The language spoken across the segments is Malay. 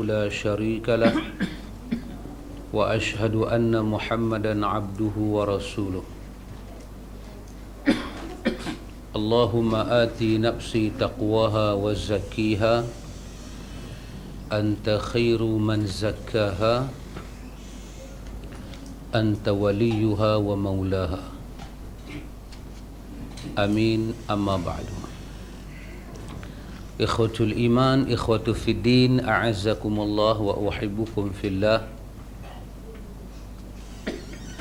لا شريك له وأشهد أن محمدا عبده ورسوله اللهم آتي نفسي تقواها وزكيها أنت خير من زكاها أنت وليها ومولاها آمين أما بعد إخوة الإيمان إخوة في الدين أعزكم الله وأحبكم في الله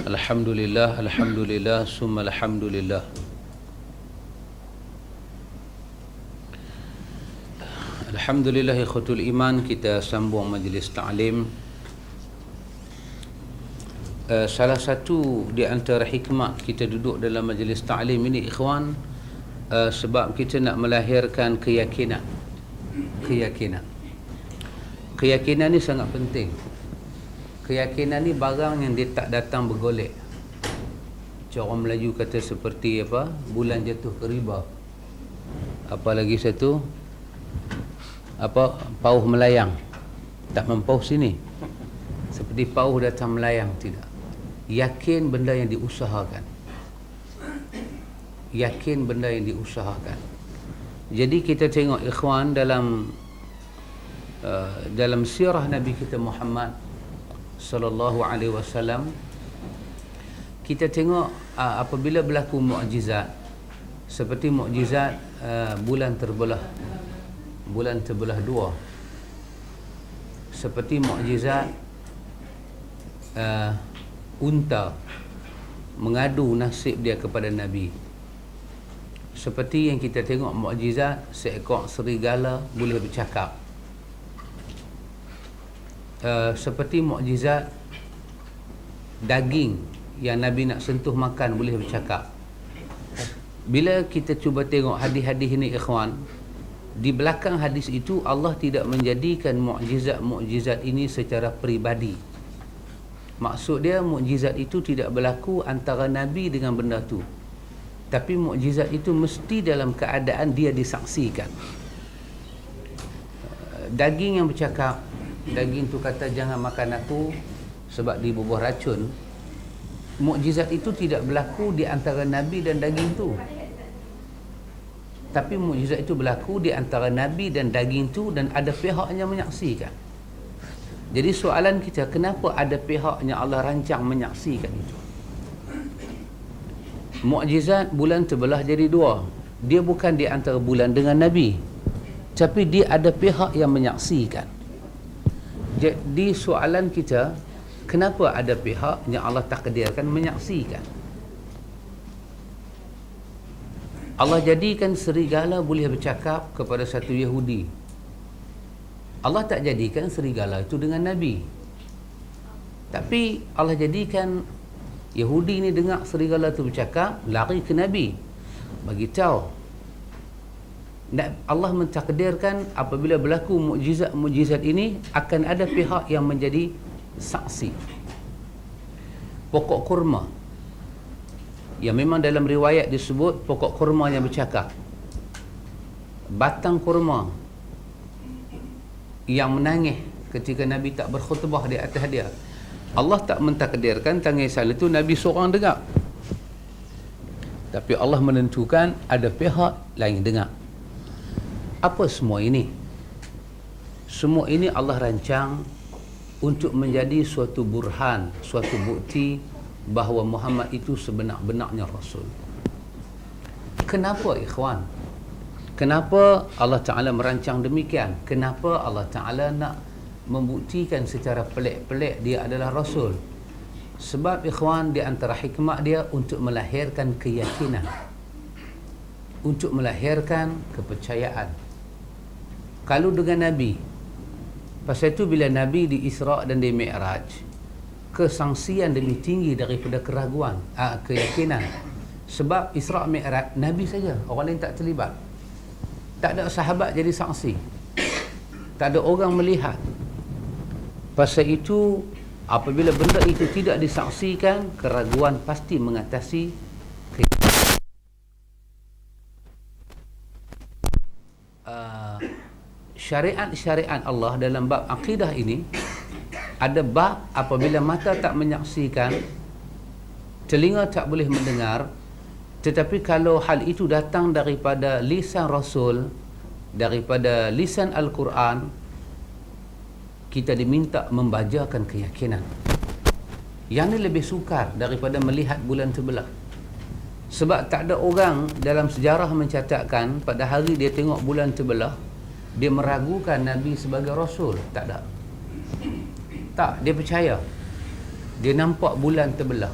الحمد لله ثم الحمد لله. Alhamdulillah ikhwatul iman, kita sambung majlis ta'lim. Salah satu di antara hikmah kita duduk dalam majlis ta'lim ini ikhwan, sebab kita nak melahirkan keyakinan ni sangat penting. Keyakinan ni barang yang dia tak datang bergolek. Orang Melayu kata seperti apa, bulan jatuh ke riba. Apa lagi satu, apa, pauh melayang tak mempauh sini, seperti pauh datang melayang. Tidak. Yakin benda yang diusahakan, yakin benda yang diusahakan. Jadi kita tengok ikhwan dalam sirah Nabi kita Muhammad sallallahu alaihi wasallam, kita tengok apabila berlaku mukjizat, seperti mukjizat bulan terbelah dua, seperti mukjizat unta mengadu nasib dia kepada Nabi, seperti yang kita tengok mukjizat seekor serigala boleh bercakap, seperti mukjizat daging yang Nabi nak sentuh makan boleh bercakap. Bila kita cuba tengok hadis-hadis ini ikhwan, di belakang hadis itu Allah tidak menjadikan mukjizat ini secara peribadi. Maksud dia mukjizat itu tidak berlaku antara Nabi dengan benda tu, tapi mukjizat itu mesti dalam keadaan dia disaksikan. Daging yang bercakap, daging tu kata jangan makan aku sebab dibubuh racun. Mukjizat itu tidak berlaku di antara Nabi dan daging tu, tapi mukjizat itu berlaku di antara Nabi dan daging tu, dan ada pihak yang menyaksikan. Jadi soalan kita, kenapa ada pihak yang Allah rancang menyaksikan itu? Mukjizat bulan terbelah jadi dua, dia bukan di antara bulan dengan Nabi, tapi dia ada pihak yang menyaksikan. Jadi soalan kita, kenapa ada pihak yang Allah takdirkan menyaksikan? Allah jadikan serigala boleh bercakap kepada satu Yahudi. Allah tak jadikan serigala itu dengan Nabi, tapi Allah jadikan Yahudi ni dengar serigala itu bercakap, lari ke Nabi, bagi tahu. Allah mentakdirkan apabila berlaku mukjizat ini akan ada pihak yang menjadi saksi. Pokok kurma yang memang dalam riwayat disebut pokok kurma yang bercakap, batang kurma yang menangis ketika Nabi tak berkhutbah di atas dia, Allah tak mentakdirkan tangisan itu Nabi seorang dengar, tapi Allah menentukan ada pihak lain dengar. Apa semua ini? Semua ini Allah rancang untuk menjadi suatu burhan, suatu bukti bahawa Muhammad itu sebenar-benarnya Rasul. Kenapa ikhwan? Kenapa Allah Ta'ala merancang demikian? Kenapa Allah Ta'ala nak membuktikan secara pelik-pelik dia adalah Rasul? Sebab ikhwan, di antara hikmah dia untuk melahirkan keyakinan, untuk melahirkan kepercayaan. Kalau dengan Nabi, pasal itu bila Nabi di Isra' dan di Mi'raj, kesangsian lebih tinggi daripada keraguan, keyakinan. Sebab Isra' Mi'raj Nabi saja, orang lain tak terlibat. Tak ada sahabat jadi saksi, tak ada orang melihat. Pasal itu apabila benda itu tidak disaksikan, keraguan pasti mengatasi syariat-syariat Allah dalam bab akidah ini, ada bab apabila mata tak menyaksikan, telinga tak boleh mendengar, tetapi kalau hal itu datang daripada lisan Rasul, daripada lisan Al-Quran, kita diminta membajakan keyakinan. Yang ini lebih sukar daripada melihat bulan sebelah. Sebab tak ada orang dalam sejarah mencatatkan pada hari dia tengok bulan sebelah, dia meragukan Nabi sebagai Rasul. Tak ada. Tak, dia percaya. Dia nampak bulan terbelah.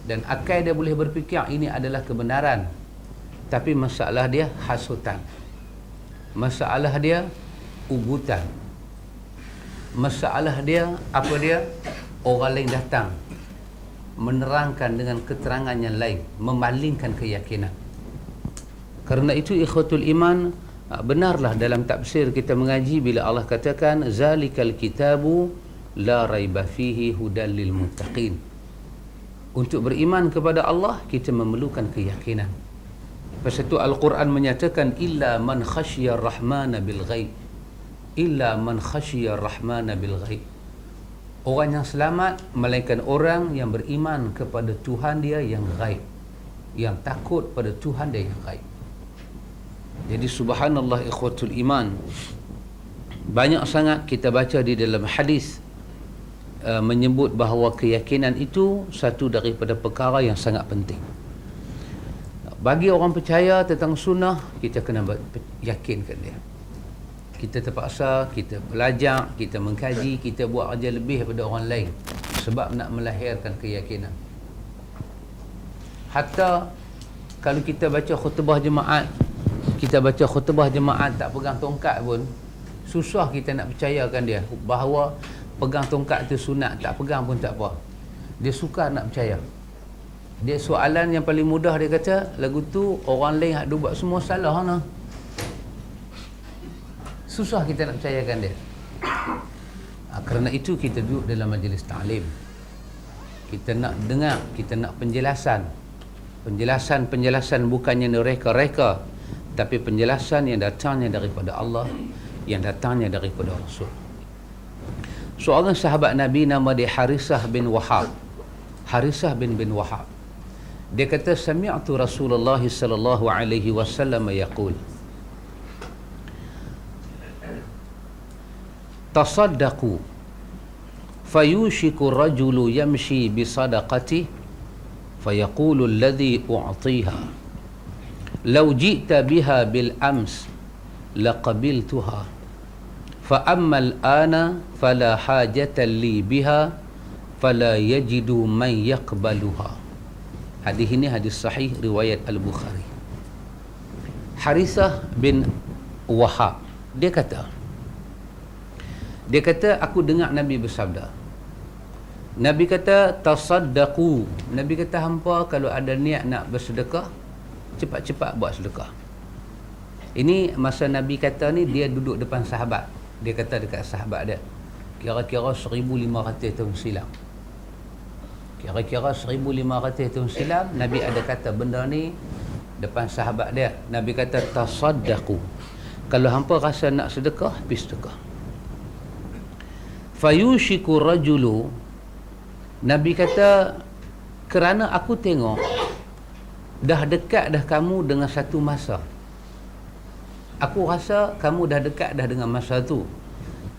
Dan akal dia boleh berfikir ini adalah kebenaran. Tapi masalah dia hasutan. Masalah dia ugutan. Masalah dia, apa dia? Orang lain datang menerangkan dengan keterangan yang lain, memalingkan keyakinan. Kerana itu ikhwatul iman, benarlah dalam tafsir kita mengaji bila Allah katakan zalikal kitabu la raiba fihi hudal lil muttaqin. Untuk beriman kepada Allah kita memerlukan keyakinan. Pasal itu Al-Quran menyatakan illa man khasyiya rahmana bil ghaib. Illa man khasyiya rahmana bil ghaib. Orang yang selamat melainkan orang yang beriman kepada Tuhan dia yang gaib, yang takut pada Tuhan dia yang gaib. Jadi subhanallah ikhwatul iman, banyak sangat kita baca di dalam hadis menyebut bahawa keyakinan itu satu daripada perkara yang sangat penting. Bagi orang percaya tentang sunnah, kita kena yakinkan dia. Kita terpaksa, kita belajar, kita mengkaji, kita buat kerja lebih daripada orang lain sebab nak melahirkan keyakinan. Hatta kalau kita baca khutbah jemaat, tak pegang tongkat pun, susah kita nak percayakan dia bahawa pegang tongkat itu sunat, tak pegang pun tak apa. Dia suka nak percaya. Dia soalan yang paling mudah, dia kata lagu tu orang lain hak buat semua salah nah. Susah kita nak percayakan dia. Kerana itu kita duduk dalam majlis ta'lim. Kita nak dengar, kita nak penjelasan. Penjelasan bukannya reka-reka, tapi penjelasan yang datangnya daripada Allah, yang datangnya daripada Rasul. Seorang sahabat Nabi nama dia Harisah bin Wahab. Harisah bin Wahab. Dia kata sami'tu Rasulullah sallallahu alaihi wasallam yaqul tasaddaqu fayushiku rajulu yamshi bisadaqati fayaqulu alladhi u'tiha law ji'ta biha bil ams laqabiltuha fa amma al-ana fala hajata li biha fala yajidu man yaqbaluha. Hadis ini hadis sahih riwayat Al-Bukhari. Harisah bin Wahab dia kata aku dengar Nabi bersabda. Nabi kata tasaddaqu. Nabi kata hampa kalau ada niat nak bersedekah, cepat-cepat buat sedekah. Ini masa Nabi kata ni dia duduk depan sahabat. Dia kata dekat sahabat dia, kira-kira 1500 tahun silam. Kira-kira 1500 tahun silam Nabi ada kata benda ni depan sahabat dia. Nabi kata tasaddaqu. Kalau hampa rasa nak sedekah, pergi sedekah. Fayushiku rajulu. Nabi kata kerana aku tengok dah dekat dah kamu dengan satu masa. Aku rasa kamu dah dekat dah dengan masa tu.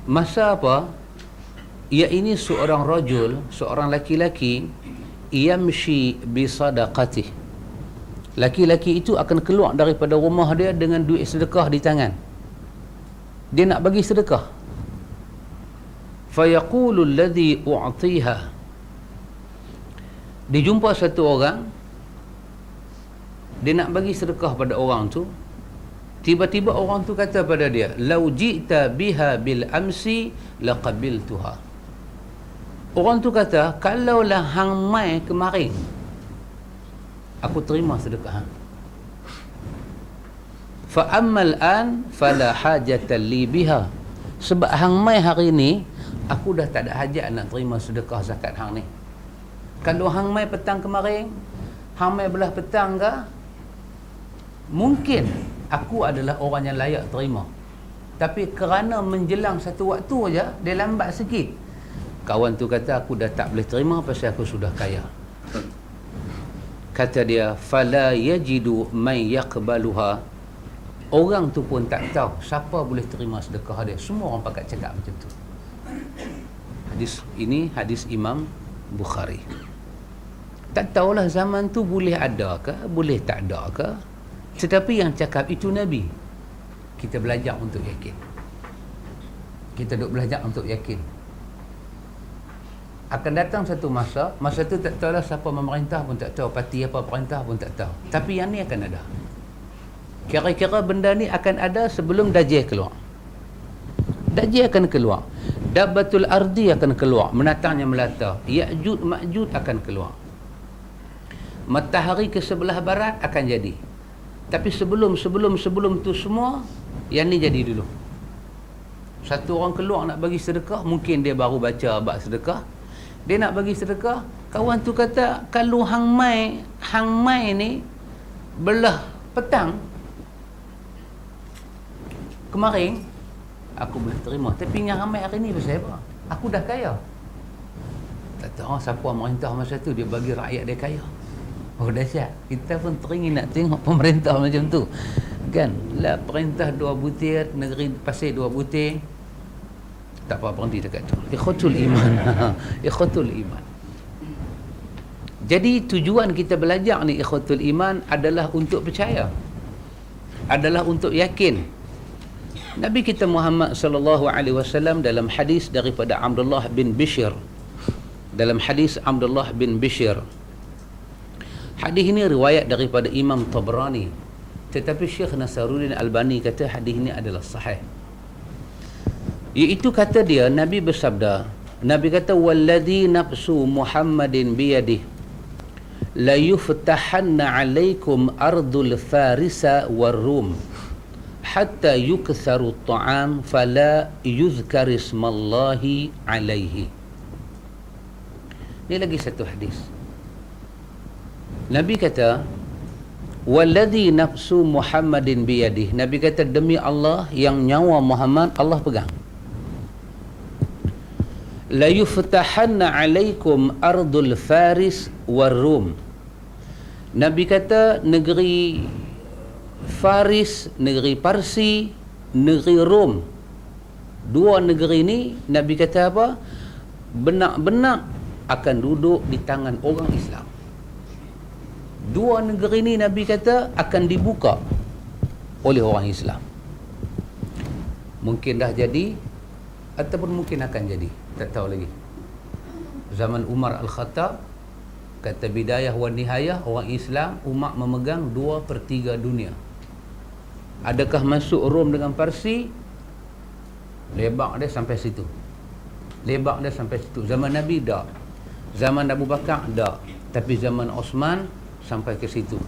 Masa apa? Ia ini seorang rajul, seorang laki-laki yamshi bisadaqatih. Laki-laki itu akan keluar daripada rumah dia dengan duit sedekah di tangan. Dia nak bagi sedekah. Fayaqulu alladhi u'tiha. Dia jumpa satu orang, dia nak bagi sedekah pada orang tu. Tiba-tiba orang tu kata pada dia, "Lau ji'ta biha bil amsi laqabiltuha." Orang tu kata, "Kalaulah hang mai kemarin, aku terima sedekah hang. Fa ammal an fala hajata li biha." Sebab hang mai hari ni, aku dah tak ada hajat nak terima sedekah zakat hang ni. Kalau hang mai petang kemarin, hang mai belah petang ke, mungkin aku adalah orang yang layak terima. Tapi kerana menjelang satu waktu aja, dia lambat sikit. Kawan tu kata, aku dah tak boleh terima pasal aku sudah kaya. Kata dia, fala yajidu man yaqbaluha. Orang tu pun tak tahu siapa boleh terima sedekah dia. Semua orang pakat cakap macam tu. Hadis ini hadis Imam Bukhari. Tak tahulah zaman tu boleh ada ke, boleh tak ada ke. Tetapi yang cakap itu Nabi. Kita belajar untuk yakin. Kita duk belajar untuk yakin. Akan datang satu masa tu tak tahulah siapa memerintah pun tak tahu, parti apa perintah pun tak tahu. Tapi yang ni akan ada. Kira-kira benda ni akan ada sebelum Dajjal keluar. Dajjal akan keluar. Dabbatul ardi akan keluar, menatangnya melata. Ya'jud Ma'jud akan keluar. Matahari ke sebelah barat akan jadi. Tapi sebelum tu semua, yang ni jadi dulu. Satu orang keluar nak bagi sedekah, mungkin dia baru baca bab sedekah. Dia nak bagi sedekah, kawan tu kata, kalau hang mai ni belah petang kemarin, aku boleh terima. Tapi yang ramai hari ni pasal apa? Aku dah kaya. Tak tahu siapa merintah masa tu, dia bagi rakyat dia kaya. Oh dahsyat. Kita pun teringin nak tengok pemerintah macam tu. Kan? Lah perintah 2 butir, negeri pasir 2 butir. Tak apa, berhenti dekat tu. Ikhwatul iman. Ikhwatul iman. Jadi tujuan kita belajar ni ikhwatul iman adalah untuk percaya. Adalah untuk yakin. Nabi kita Muhammad sallallahu alaihi wasallam dalam hadis daripada Abdullah bin Bishr. Dalam hadis Abdullah bin Bishr. Hadis ini riwayat daripada Imam Tabrani. Tetapi Syekh Nasaruddin Albani kata hadis ini adalah sahih. Iaitu kata dia, Nabi bersabda, Nabi kata, walladhi nafsu Muhammadin biyadih la yuftahanna alaikum ardul farisa war-rum hatta yuktharu at-ta'am fala yuzkar ismallahi alaihi. Ini lagi satu hadis. Nabi kata, walladhi nafsu Muhammadin biyadih. Nabi kata, demi Allah yang nyawa Muhammad Allah pegang. La yuftahanna alaikum ardul faris war-rum. Nabi kata negeri Faris, negeri Parsi, negeri Rom. Dua negeri ni Nabi kata apa? Benak-benak akan duduk di tangan orang Islam. Dua negeri ni Nabi kata akan dibuka oleh orang Islam. Mungkin dah jadi ataupun mungkin akan jadi, tak tahu lagi. Zaman Umar Al-Khattab kata bidayah wa nihayah, orang Islam umat memegang 2/3 dunia. Adakah masuk Rom dengan Parsi? Lebak dia sampai situ. Lebak dia sampai situ. Zaman Nabi tak. Zaman Abu Bakar tak. Tapi zaman Osman sampai ke situ.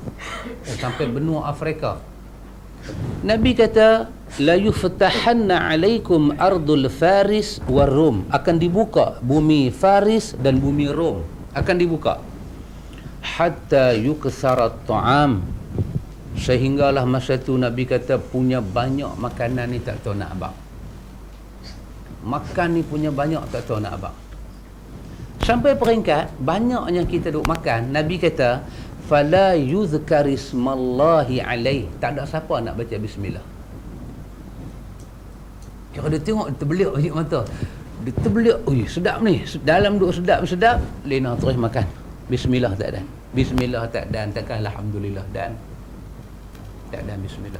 Sampai benua Afrika. Nabi kata la yuftahanna alaikum ardul faris war rum. Akan dibuka bumi Faris dan bumi Rom. Akan dibuka. Hatta yuksarat ta'am. Sehinggalah masa tu Nabi kata punya banyak makanan ni tak tahu nak abang. Makan ni punya banyak tak tahu nak abang. Sampai peringkat banyaknya kita duk makan, Nabi kata fala yuzkar ismallahi alaih. Tak ada siapa nak baca bismillah. Kalau dia tengok dia terbelik balik mata. Dia terbelik, oi sedap ni. Dalam duk sedap-sedap, Lena terus makan. Bismillah tak ada. Bismillah tak ada, takkan alhamdulillah dan tak ada bismillah.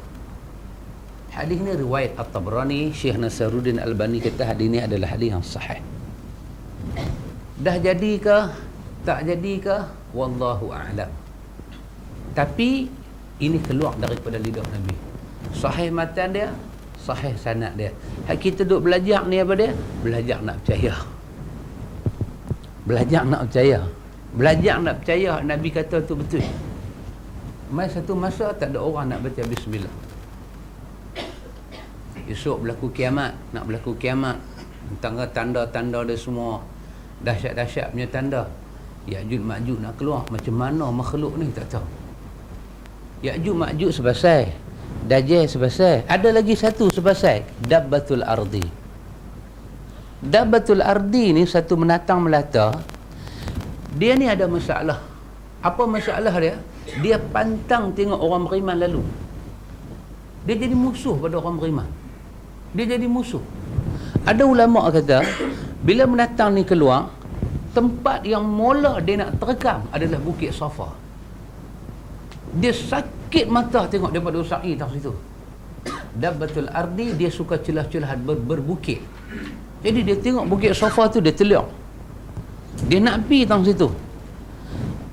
Hadis ni riwayat At-Tabrani. Syekh Nasaruddin Albani kata hadis ni adalah hadis yang sahih. Dah jadi ke tak jadi ke wallahu a'lam. Tapi ini keluar daripada lidah Nabi. Sahih matan dia, sahih sanad dia. Hak kita duk belajar ni apa dia? Belajar nak percaya. Belajar nak percaya. Belajar nak percaya Nabi kata tu betul. Satu masa tak ada orang nak baca bismillah. Esok berlaku kiamat, nak berlaku kiamat. Tanda-tanda dia semua dahsyat-dahsyat punya tanda. Ya'juj Ma'juj nak keluar. Macam mana makhluk ni tak tahu. Ya'juj Ma'juj sebasai Dajjal sebasai. Ada lagi satu sebasai, dabbatul ardi. Dabbatul ardi ni satu menatang melata. Dia ni ada masalah. Apa masalah dia? Dia pantang tengok orang beriman lalu. Dia jadi musuh pada orang beriman. Dia jadi musuh. Ada ulama kata, bila menatang ni keluar, tempat yang mula dia nak terekam adalah Bukit Safa. Dia sakit mata tengok daripada usai tang situ. Dabbatul ardi, dia suka celah-celah berbukit. Jadi dia tengok Bukit Safa tu, dia teliak. Dia nak pergi tang situ.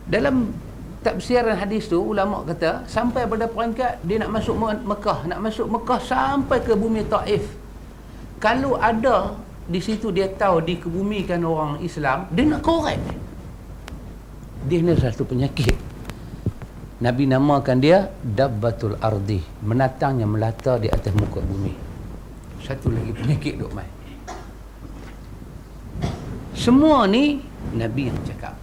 Dalam tafsiran hadis tu, ulama kata sampai pada peringkat dia nak masuk Mekah, nak masuk Mekah sampai ke bumi Taif. Kalau ada di situ dia tahu dikebumikan orang Islam, dia nak korek. Dia ni satu penyakit. Nabi namakan dia dabbatul ardi, menatang yang melata di atas muka bumi. Satu lagi penyakit duk mai. Semua ni Nabi yang cakap.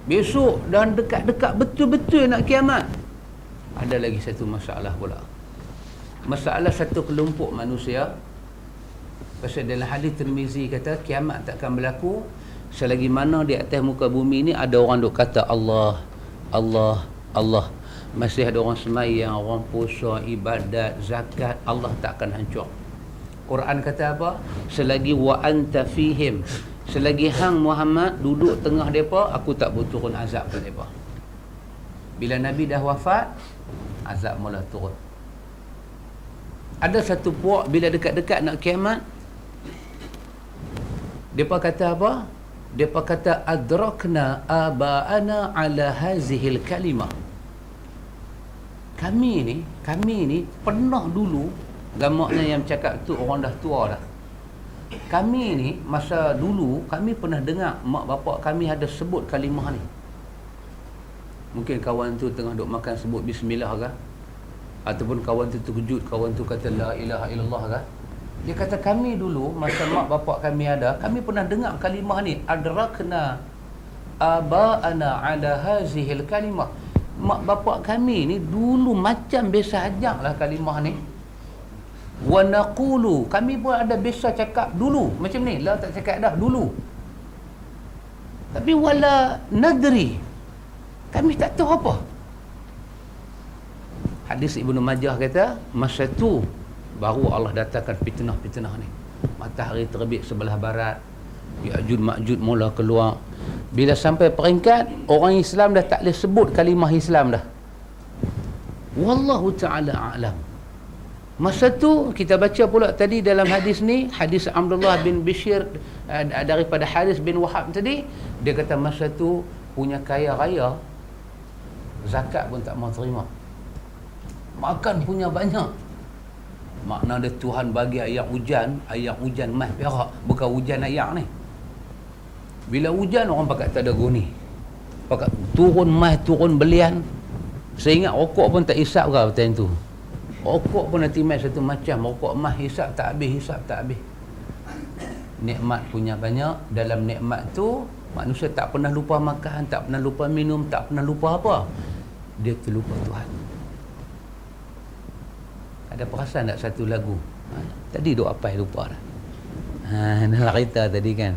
Besok dan dekat-dekat betul-betul nak kiamat, ada lagi satu masalah pula. Masalah satu kelompok manusia. Pasal dalam hadis Tirmizi kata kiamat takkan berlaku selagi mana di atas muka bumi ni ada orang duk kata Allah, Allah, Allah. Masih ada orang sembahyang, orang puasa, ibadat, zakat, Allah takkan hancur. Quran kata apa? Selagi wa anta fihim, selagi hang Muhammad duduk tengah depa, aku tak boleh turun azab ke depa. Bila Nabi dah wafat, azab mula turun. Ada satu puak bila dekat-dekat nak kiamat, depa kata apa? Depa kata adrakna aba'ana ala hazihil kalimah. Kami ni pernah dulu, gamaknya yang cakap tu orang dah tua dah. Kami ni masa dulu kami pernah dengar mak bapak kami ada sebut kalimah ni. Mungkin kawan tu tengah duk makan sebut bismillah ke, ataupun kawan tu terkejut, kawan tu kata la ilaha illallah ke. Dia kata kami dulu masa mak bapak kami ada, kami pernah dengar kalimah ni, adrakna aba'ana ala hazihil kalimah. Mak bapak kami ni dulu macam biasa ajaklah kalimah ni. Wa naqulu, kami pun ada biasa cakap dulu macam ni, lah tak cakap dah dulu. Tapi wala nadri, kami tak tahu apa. Hadis Ibnu Majah kata masa tu baru Allah datangkan fitnah-fitnah ni. Matahari terbit sebelah barat, Ya'juj Ma'juj mula keluar. Bila sampai peringkat orang Islam dah tak boleh sebut kalimah Islam dah. Wallahu ta'ala a'lam. Masa tu kita baca pula tadi dalam hadis ni, hadis Abdullah bin Bishr daripada Haris bin Wahab tadi, dia kata masa tu punya kaya raya, zakat pun tak mau terima. Makan punya banyak. Makna dia Tuhan bagi air hujan emas perak, bukan hujan air ni. Bila hujan orang pakat tak ada guni, pakat turun emas, turun belian. Saya ingat rokok pun tak hisap ke time tu. Rokok pun nanti mai satu macam, rokok emas hisap tak habis. Nikmat punya banyak. Dalam nikmat tu manusia tak pernah lupa makan, tak pernah lupa minum, tak pernah lupa apa. Dia terlupa Tuhan. Ada perasan tak satu lagu? Tadi duk apa lupa dah. Nak cerita tadi kan.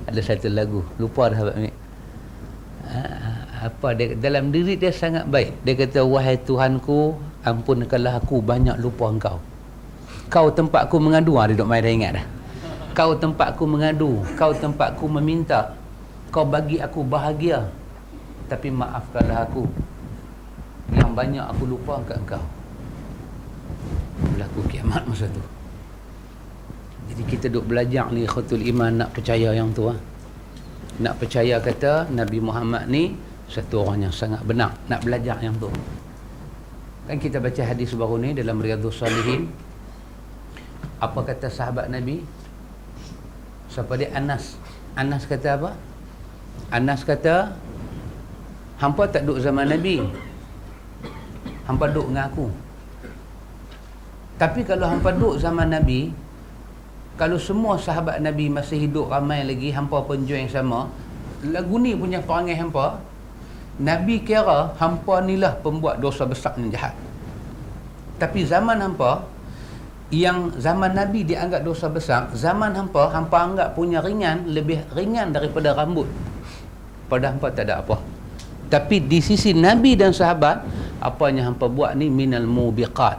Ada satu lagu, lupa dah ni. Apa dia, dalam diri dia sangat baik. Dia kata, wahai Tuhanku, ampunkanlah aku banyak lupa engkau. Kau tempatku mengadu. Dia duk main dah ingat dah. Kau tempatku mengadu, kau tempatku meminta, kau bagi aku bahagia, tapi maafkanlah aku yang banyak aku lupa kat engkau. Berlaku kiamat masa tu. Jadi kita duk belajar ni khutul iman, nak percaya yang tu. Nak percaya kata Nabi Muhammad ni satu orang yang sangat benar. Nak belajar yang tu. Kan kita baca hadis baru ni dalam Riyadhus Salihin. Apa kata sahabat Nabi? Siapa dia? Anas. Anas kata apa? Anas kata, hampa tak duduk zaman Nabi, hampa duduk dengan aku. Tapi kalau hampa duduk zaman Nabi, kalau semua sahabat Nabi masih hidup ramai lagi, hampa pun join sama, lagu ni punya perangai hampa, Nabi kira hampa ni lah pembuat dosa besar dan jahat. Tapi zaman hampa, yang zaman Nabi dianggap dosa besar, zaman hampa anggap punya ringan, lebih ringan daripada rambut. Pada hampa tak ada apa. Tapi di sisi Nabi dan sahabat, apa yang hampa buat ni minal mubiqat,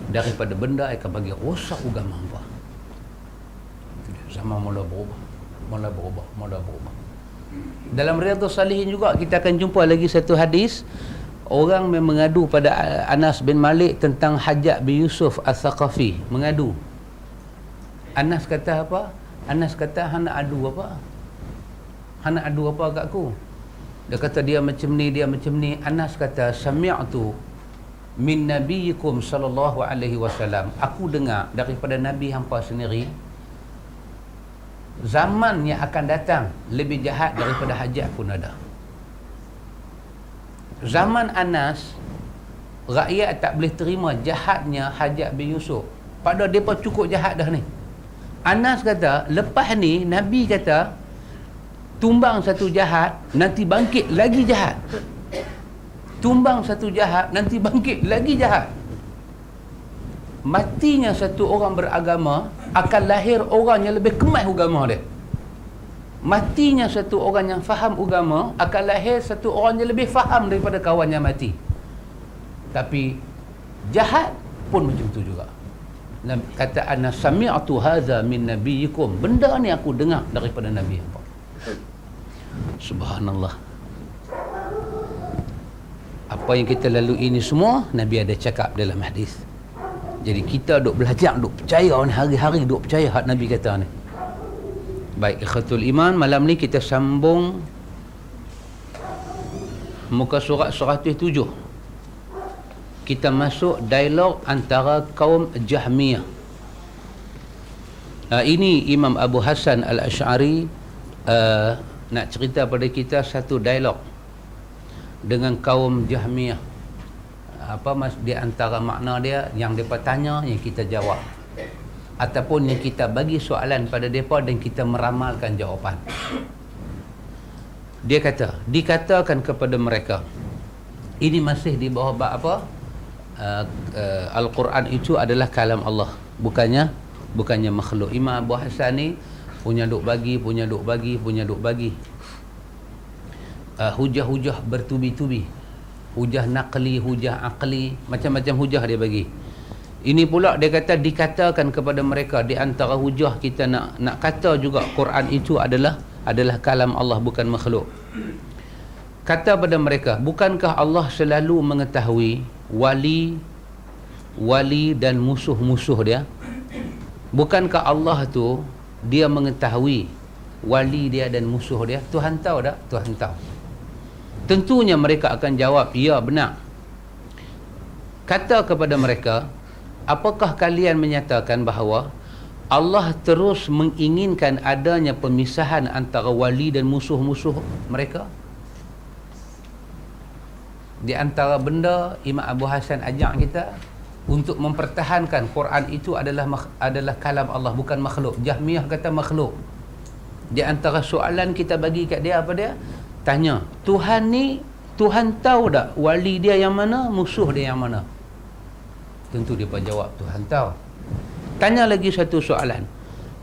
daripada benda yang akan bagi rosak agama hampa. Zaman mula berubah. Dalam Riyadhus Salihin juga kita akan jumpa lagi satu hadis. Orang mengadu pada Anas bin Malik tentang Hajjaj bin Yusuf Al-Thaqafi. Mengadu. Anas kata apa? Anas kata, hana adu apa? Hana adu apa kat aku? Dia kata dia macam ni, dia macam ni. Anas kata, sami'tu min nabiyikum sallallahu alaihi wasallam. Aku dengar daripada Nabi hampa sendiri, zaman yang akan datang lebih jahat daripada Hajjaj pun ada. Zaman Anas, rakyat tak boleh terima jahatnya Hajjaj bin Yusuf. Padahal mereka cukup jahat dah ni. Anas kata, lepas ni Nabi kata, tumbang satu jahat, nanti bangkit lagi jahat. Tumbang satu jahat, nanti bangkit lagi jahat. Matinya satu orang beragama, akan lahir orang yang lebih kemas agama dia. Matinya satu orang yang faham agama, akan lahir satu orang yang lebih faham daripada kawan yang mati. Tapi jahat pun macam tu juga. Kata ana sami'tu hadza min nabiyikum. Benda ni aku dengar daripada Nabi. Subhanallah. Apa yang kita lalui ini semua Nabi ada cakap dalam hadis. Jadi kita duk belajar, duk percaya ni, hari-hari duk percaya hak Nabi kata ni. Baik, ikhwatul iman, malam ni kita sambung muka surat 107. Kita masuk dialog antara kaum Jahmiyah. Ini Imam Abu Hasan Al-Asy'ari nak cerita pada kita satu dialog dengan kaum Jahmiyah. Apa di antara makna dia, yang mereka tanya, yang kita jawab, ataupun yang kita bagi soalan pada mereka dan kita meramalkan jawapan. Dia kata, dikatakan kepada mereka, ini masih di bawah bab apa? Al-Quran itu adalah kalam Allah, bukannya makhluk. Imam Abu Hasan ni punya duk bagi hujah-hujah bertubi-tubi, hujah naqli, hujah aqli, macam-macam hujah dia bagi. Ini pula dia kata, dikatakan kepada mereka, di antara hujah kita nak kata juga Quran itu adalah kalam Allah, bukan makhluk. Kata pada mereka, bukankah Allah selalu mengetahui wali dan musuh-musuh dia? Bukankah Allah tu dia mengetahui wali dia dan musuh dia? Tuhan tahu tak? Tuhan tahu. Tentunya mereka akan jawab, ya benar. Kata kepada mereka, apakah kalian menyatakan bahawa Allah terus menginginkan adanya pemisahan antara wali dan musuh-musuh mereka? Di antara benda Imam Abu Hasan ajak kita untuk mempertahankan Quran itu adalah kalam Allah, bukan makhluk. Jahmiyah kata makhluk. Di antara soalan kita bagi kat dia, apa dia? Tanya, Tuhan ni, Tuhan tahu tak wali dia yang mana, musuh dia yang mana? Tentu dia pun jawab, Tuhan tahu. Tanya lagi satu soalan,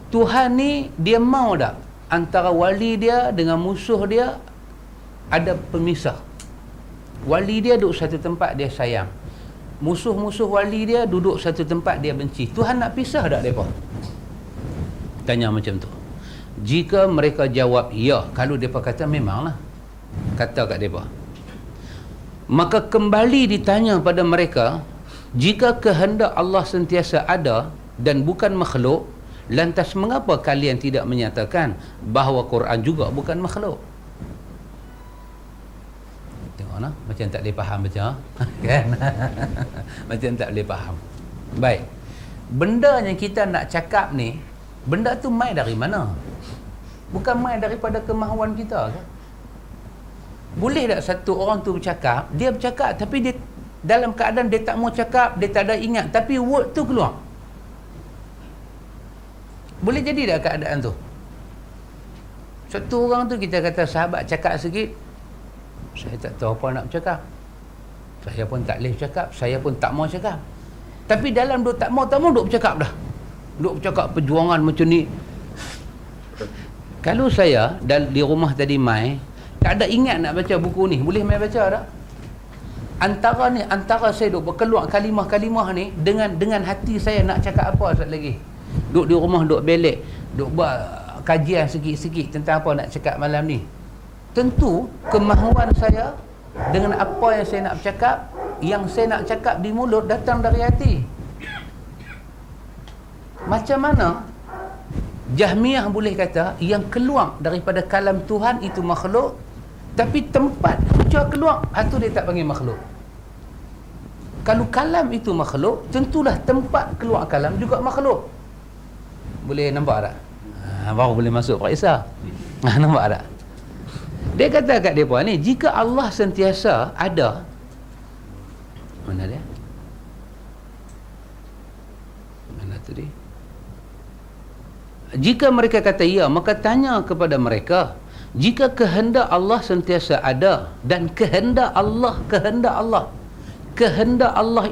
Tuhan ni dia mau tak antara wali dia dengan musuh dia ada pemisah? Wali dia duduk satu tempat dia sayang, musuh-musuh wali dia duduk satu tempat dia benci. Tuhan nak pisah tak mereka? Tanya macam tu. Jika mereka jawab ya, kalau mereka kata memanglah, kata kat mereka, maka kembali ditanya pada mereka, jika kehendak Allah sentiasa ada dan bukan makhluk, lantas mengapa kalian tidak menyatakan bahawa Quran juga bukan makhluk? Tengok nah, macam tak boleh faham macam kan? Macam tak boleh faham. Baik, benda yang kita nak cakap ni, benda tu mai dari mana? Bukan mai daripada kemahuan kita ke? Boleh tak satu orang tu bercakap, dia bercakap tapi dia dalam keadaan dia tak mau cakap, dia tak ada ingat, tapi word tu keluar? Boleh jadi tak keadaan tu? Satu orang tu, kita kata sahabat cakap sikit, saya tak tahu apa nak bercakap, saya pun tak boleh cakap, saya pun tak mau cakap. Tapi dalam duk tak mau duk bercakap dah. Duk bercakap perjuangan macam ni. Kalau saya di rumah tadi mai, tak ada ingat nak baca buku ni, boleh mai baca tak? Antara saya duk berkeluar kalimah-kalimah ni dengan hati saya nak cakap apa sat lagi. Duk di rumah duk belek, duk buat kajian sikit-sikit tentang apa nak cakap malam ni. Tentu kemahuan saya dengan apa yang saya nak bercakap, yang saya nak cakap di mulut datang dari hati. Macam mana Jahmiyah boleh kata yang keluar daripada kalam Tuhan itu makhluk, tapi tempat ucap keluar itu dia tak panggil makhluk. Kalau kalam itu makhluk, tentulah tempat keluar kalam juga makhluk. Boleh nampak tak? Baru boleh masuk Pak Isa. Nampak tak? Dia kata kat mereka ni, jika Allah sentiasa ada, mana dia? Mana tu dia? Jika mereka kata ya, maka tanya kepada mereka, jika kehendak Allah sentiasa ada dan kehendak Allah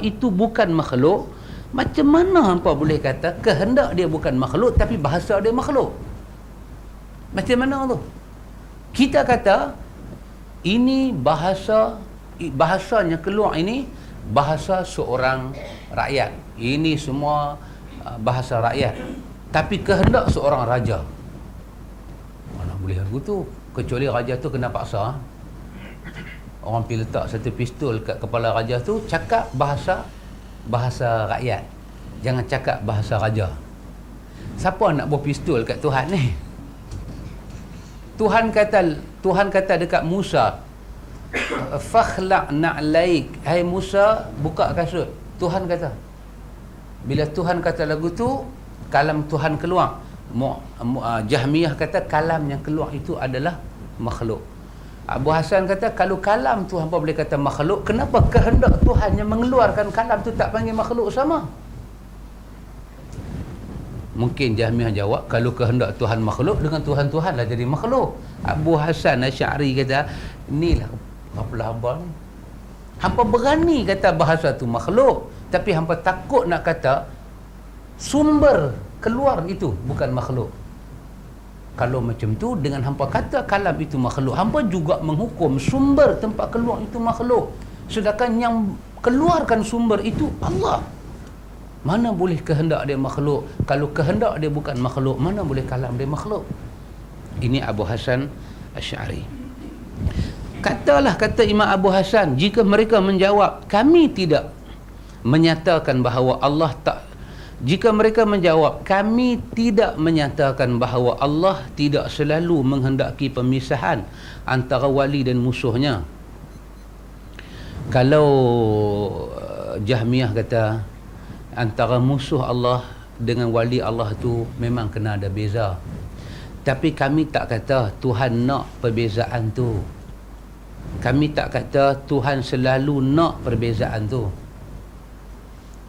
itu bukan makhluk, macam mana hampa boleh kata kehendak dia bukan makhluk tapi bahasa dia makhluk? Macam mana tu? Kita kata ini bahasanya keluar ini bahasa seorang rakyat. Ini semua bahasa rakyat. Tapi kehendak seorang raja. Mana boleh begitu? Kecuali raja tu kena paksa. Orang pergi letak satu pistol kat kepala raja tu, cakap bahasa rakyat. Jangan cakap bahasa raja. Siapa nak bawa pistol kat Tuhan ni? Tuhan kata dekat Musa, "Fakhla' na'laik." Hai Musa, buka kasut. Tuhan kata. Bila Tuhan kata lagu tu, kalam Tuhan keluar. Jahmiyah kata kalam yang keluar itu adalah makhluk. Abu Hasan kata kalau kalam tu hampa boleh kata makhluk, kenapa kehendak Tuhan yang mengeluarkan kalam tu tak panggil makhluk sama? Mungkin Jahmiyah jawab, kalau kehendak Tuhan makhluk, dengan Tuhan lah jadi makhluk. Abu Hasan Asy'ari kata, inilah apalah hamba ni. Hampa berani kata bahasa tu makhluk, tapi hampa takut nak kata sumber keluar itu bukan makhluk. Kalau macam tu, dengan hampa kata kalam itu makhluk, hampa juga menghukum sumber tempat keluar itu makhluk. Sedangkan yang keluarkan sumber itu Allah. Mana boleh kehendak dia makhluk? Kalau kehendak dia bukan makhluk, mana boleh kalam dia makhluk? Ini Abu Hasan Asy'ari. Kata Imam Abu Hasan, jika mereka menjawab, kami tidak menyatakan bahawa Allah tak, jika mereka menjawab, kami tidak menyatakan bahawa Allah tidak selalu menghendaki pemisahan antara wali dan musuhnya. Kalau Jahmiyah kata antara musuh Allah dengan wali Allah tu memang kena ada beza, tapi kami tak kata Tuhan nak perbezaan tu. Kami tak kata Tuhan selalu nak perbezaan tu.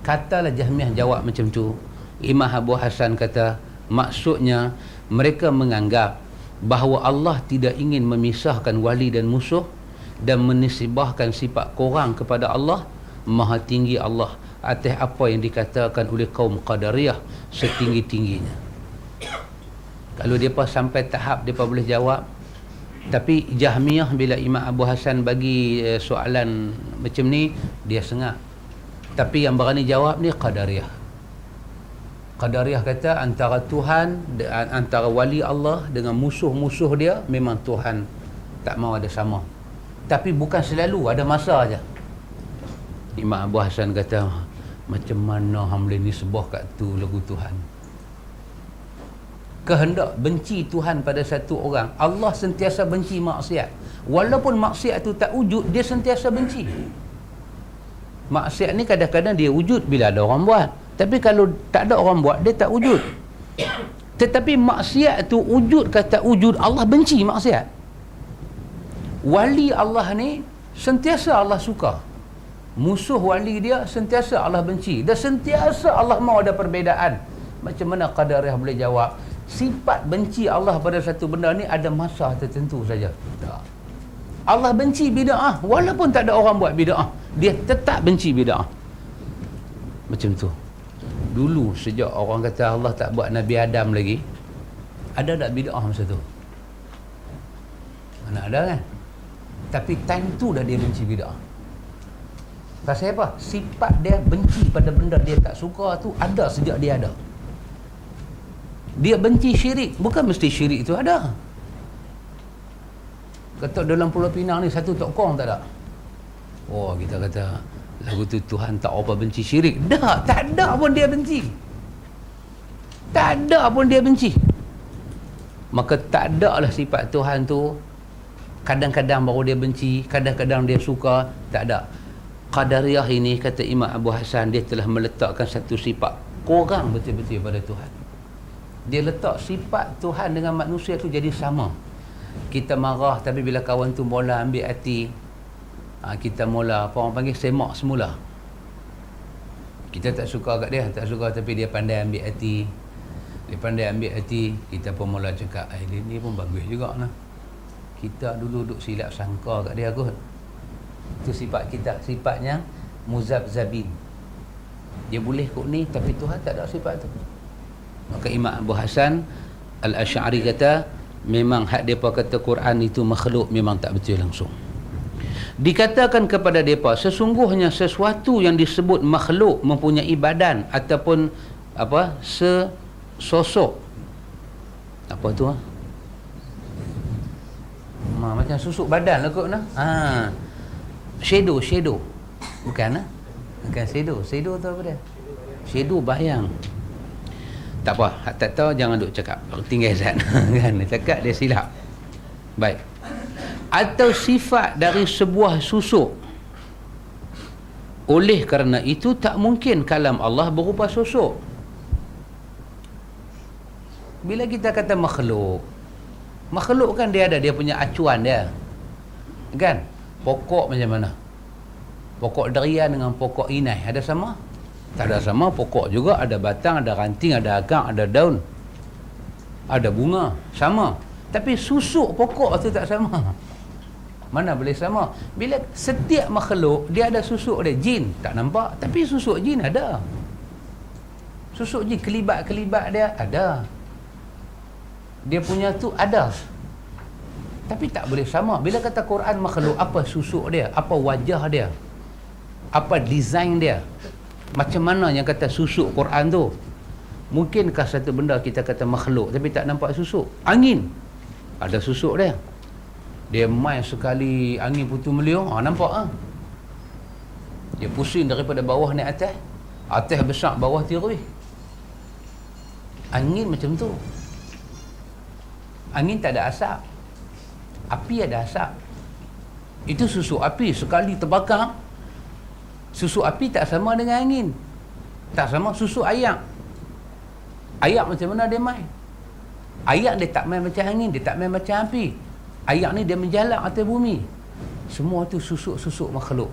Katalah Jahmiyah jawab macam tu, Imam Abu Hasan kata maksudnya mereka menganggap bahawa Allah tidak ingin memisahkan wali dan musuh dan menisbahkan sifat kurang kepada Allah. Maha tinggi Allah atas apa yang dikatakan oleh kaum Qadariyah setinggi-tingginya. Kalau mereka sampai tahap mereka boleh jawab. Tapi Jahmiyah bila Imam Abu Hasan bagi soalan macam ni, dia sengak. Tapi yang berani jawab ni Qadariyah. Qadariyah kata antara Tuhan, antara wali Allah dengan musuh-musuh dia, memang Tuhan tak mau ada sama. Tapi bukan selalu, ada masa aja. Imam Abu Hasan kata, macam mana hang boleh nisbah kat tu lagu Tuhan? Kehendak benci Tuhan pada satu orang, Allah sentiasa benci maksiat. Walaupun maksiat tu tak wujud, dia sentiasa benci. Maksiat ni kadang-kadang dia wujud bila ada orang buat, tapi kalau tak ada orang buat, dia tak wujud. Tetapi maksiat tu wujud ke tak wujud, Allah benci maksiat. Wali Allah ni sentiasa Allah suka, musuh wali dia sentiasa Allah benci, dan sentiasa Allah mahu ada perbezaan. Macam mana Qadariyah boleh jawab sifat benci Allah pada satu benda ni ada masa tertentu saja? Tak. Allah benci bid'ah walaupun tak ada orang buat bid'ah, dia tetap benci bid'ah. Macam tu. Dulu sejak orang kata Allah tak buat Nabi Adam lagi, ada tak bid'ah masa tu? Mana ada kan? Tapi time tu dah dia benci bid'ah. Pasal apa? Sifat dia benci pada benda dia tak suka tu ada sejak dia ada. Dia benci syirik, bukan mesti syirik tu ada. Kata dalam Pulau Pinang ni satu tokong tak ada. Oh, kita kata lagu tu Tuhan tak apa benci syirik. Tak ada pun dia benci. Tak ada pun dia benci. Maka tak ada lah sifat Tuhan tu. Kadang-kadang baru dia benci, kadang-kadang dia suka. Tak ada. Qadariyah ini, kata Imam Abu Hassan, dia telah meletakkan satu sifat kurang betul-betul pada Tuhan. Dia letak sifat Tuhan dengan manusia tu jadi sama. Kita marah, tapi bila kawan tu mula ambil hati, kita mula, apa orang panggil, semak semula. Kita tak suka kat dia, tak suka, tapi dia pandai ambil hati. Dia pandai ambil hati, kita pun mula cakap, dia ni pun bagus juga lah. Kita dulu duk silap sangka kat dia kot. Itu sifat kita, sifatnya muzabzabin. Dia boleh kot ni, tapi Tuhan tak ada sifat tu. Maka Imam Abu Hassan Al-Asy'ari kata, memang hak mereka kata Quran itu makhluk memang tak betul langsung. Dikatakan kepada mereka, sesungguhnya sesuatu yang disebut makhluk mempunyai badan ataupun apa, sesosok. Apa tu? Macam susuk badan lah kot nah. Shadow. Bukan lah. Bukan shadow tu apa dia? Shadow bayang. Tak apa, hak tak tahu jangan duk cakap. Tinggal Zat. Kan dia cakap dia silap. Baik. Atau sifat dari sebuah susuk. Oleh kerana itu tak mungkin kalam Allah berupa susuk. Bila kita kata makhluk kan dia ada dia punya acuan dia. Kan? Pokok macam mana? Pokok durian dengan pokok inai ada sama? Tak ada sama. Pokok juga ada batang, ada ranting, ada akar, ada daun, ada bunga, sama. Tapi susuk pokok tu tak sama. Mana boleh sama? Bila setiap makhluk dia ada susuk dia. Jin tak nampak, tapi susuk jin ada. Susuk jin, kelibat-kelibat dia ada. Dia punya tu ada. Tapi tak boleh sama. Bila kata Quran makhluk, apa susuk dia? Apa wajah dia? Apa design dia? Macam mana yang kata susuk Quran tu? Mungkinkah satu benda kita kata makhluk tapi tak nampak susuk? Angin ada susuk dia. Dia main sekali angin putu meliung, nampak Dia pusing daripada bawah naik atas. Atas besar, bawah tirui. Angin macam tu. Angin tak ada asap. Api ada asap. Itu susuk api. Sekali terbakar, susuk api tak sama dengan angin. Tak sama susuk ayak. Ayak macam mana dia main? Ayak dia tak main macam angin, dia tak main macam api. Ayak ni dia menjalak atas bumi. Semua tu susuk-susuk makhluk.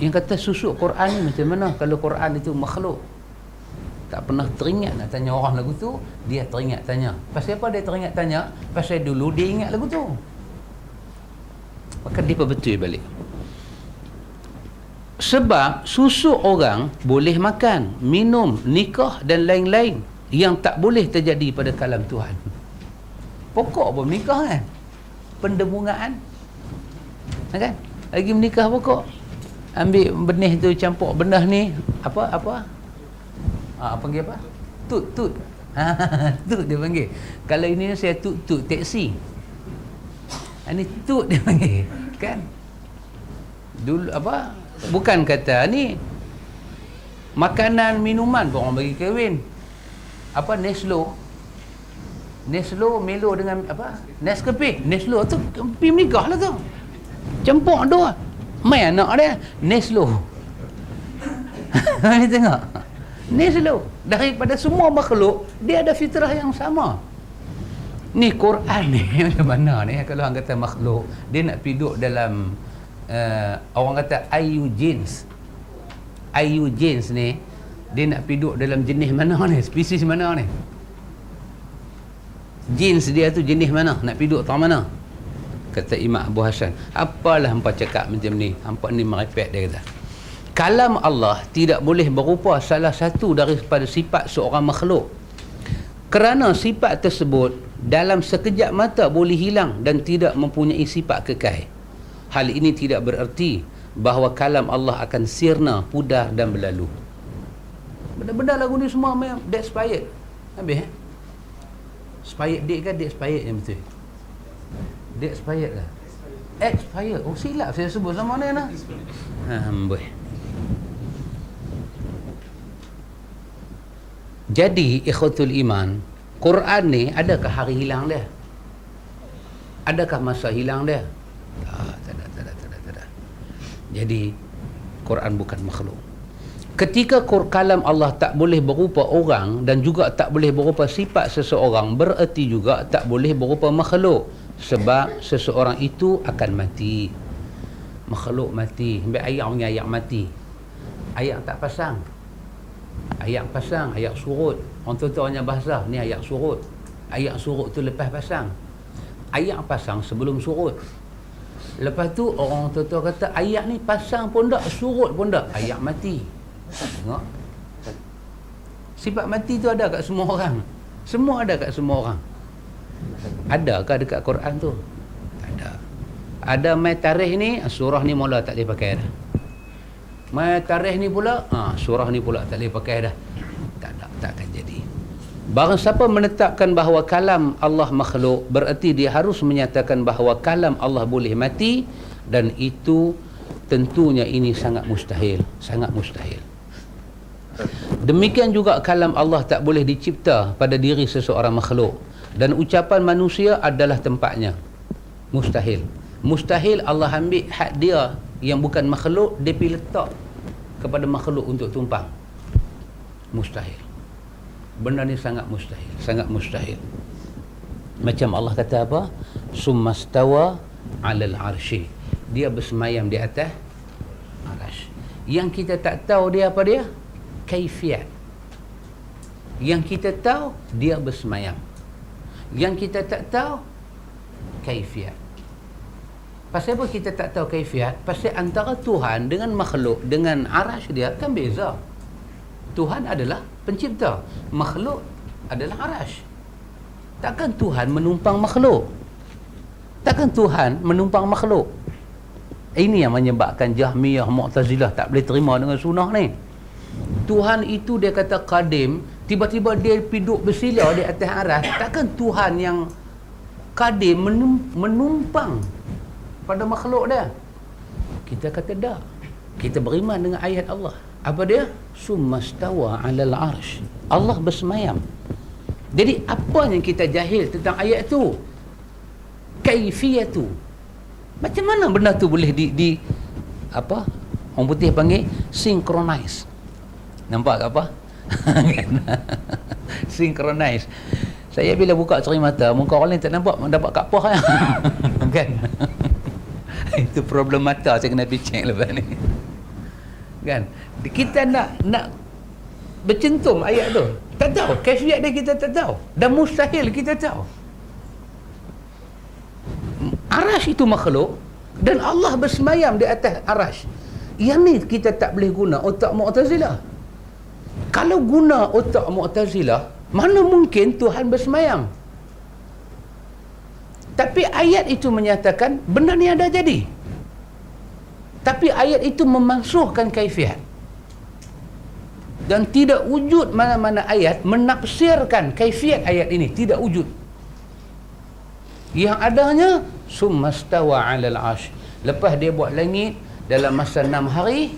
Yang kata susuk Quran ni macam mana kalau Quran itu makhluk? Tak pernah teringat nak tanya orang lagu tu, dia teringat tanya. Pasal apa dia teringat tanya? Pasal dulu dia ingat lagu tu. Maka dia betul balik. Sebab susuk orang boleh makan, minum, nikah dan lain-lain yang tak boleh terjadi pada kalam Tuhan. Pokok pun menikah kan? Pendemungaan kan? Lagi menikah pokok. Ambil benih tu, campur benih ni, apa panggil apa? Tut. Tut dia panggil. Kalau ini saya tut taksi. Ini tut dia panggil. Kan? Dulu apa? Bukan kata ni makanan, minuman pun orang bagi kahwin. Apa Neslo Milo dengan apa? Nescafe. Neslo tu pergi menikah lah tu. Campur dua. Mai anak dia Neslo. Ni tengok. Neslo. Daripada semua makhluk dia ada fitrah yang sama. Ni Quran ni macam mana ni kalau orang kata makhluk, dia nak piduk dalam orang kata ayu jins ni, dia nak piduk dalam jenis mana ni, spesies mana ni, jins dia tu jenis mana, nak piduk tak mana? Kata Imam Abu Hassan, apalah hampa cakap macam ni, hampa ni merepek, dia kata. Kalam Allah tidak boleh berupa salah satu daripada sifat seorang makhluk, kerana sifat tersebut dalam sekejap mata boleh hilang dan tidak mempunyai sifat kekal. Hal ini tidak bererti bahawa kalam Allah akan sirna, pudar dan berlalu. Benda-benda lagu ni semua memang dead expired. Habis expired date kan, dead expired yang betul. Dead expired lah. Expired. Oh silap saya sebut sama ni lah. Boleh. Jadi ikhwatul iman, Quran ni adakah hari hilang dia? Adakah masa hilang dia? Tak ada. Jadi Quran bukan makhluk. Ketika kalam Allah tak boleh berupa orang dan juga tak boleh berupa sifat seseorang, bererti juga tak boleh berupa makhluk, sebab seseorang itu akan mati. Makhluk mati. Ambil ayat punya ayat mati. Ayat tak pasang. Ayat pasang, ayat surut. Orang tu hanya bahasa, ni ayat surut. Ayat surut tu lepas pasang. Ayat pasang sebelum surut. Lepas tu orang tu kata ayat ni pasang pun tak, surut pun tak, ayat mati. Tengok. Sifat mati tu ada kat semua orang. Semua ada kat semua orang. Adakah dekat Quran tu? Tak ada. Ada mai tarikh ni, surah ni mula tak boleh pakai dah. Mai tarikh ni pula, surah ni pula tak boleh pakai dah. Tak ada, tak akan jadi. Barang siapa menetapkan bahawa kalam Allah makhluk, bererti dia harus menyatakan bahawa kalam Allah boleh mati, dan itu tentunya ini sangat mustahil, sangat mustahil. Demikian juga kalam Allah tak boleh dicipta pada diri seseorang makhluk, dan ucapan manusia adalah tempatnya. Mustahil. Mustahil Allah ambil hak dia yang bukan makhluk, dia pergi letak kepada makhluk untuk tumpang. Mustahil. Benda ni sangat mustahil, sangat mustahil. Macam Allah kata apa? Summastawa 'alal 'arsy. Dia bersemayam di atas arasy. Yang kita tak tahu dia apa dia? Kaifiat. Yang kita tahu dia bersemayam. Yang kita tak tahu kaifiat. Pasal apa kita tak tahu kaifiat? Pasal antara Tuhan dengan makhluk, dengan arasy dia kan beza. Tuhan adalah pencipta, makhluk adalah arasy. Takkan Tuhan menumpang makhluk? Takkan Tuhan menumpang makhluk? Ini yang menyebabkan Jahmiyah, Mu'tazilah tak boleh terima dengan sunnah ni. Tuhan itu dia kata qadim, tiba-tiba dia duduk bersila di atas arasy. Takkan Tuhan yang qadim menumpang pada makhluk dia? Kita kata tak. Kita beriman dengan ayat Allah. Apa dia? Summastawa 'alal 'arsy. Allah bersemayam. Jadi apa yang kita jahil tentang ayat tu? Kaifiyatu. Macam mana benda tu boleh di apa? Orang putih panggil synchronize. Nampak apa? Synchronize. Saya bila buka cerita mata, muka orang lain tak nampak, dapat kat pah kan? Itu problem mata, saya kena picek lepas ni. Kan? Kita nak bercentum ayat tu. Tak tahu. Kaifiat dia kita tak tahu. Dan mustahil kita tahu. Arasy itu makhluk dan Allah bersemayam di atas arasy. Yang ni kita tak boleh guna otak Mu'tazilah. Kalau guna otak Mu'tazilah, mana mungkin Tuhan bersemayam? Tapi ayat itu menyatakan benda ni ada jadi. Tapi ayat itu memansuhkan kaifiat. Dan tidak wujud mana-mana ayat menafsirkan kaifiat ayat ini. Tidak wujud. Yang adanya summastawa 'alal 'arsy. Lepas dia buat langit dalam masa 6 hari,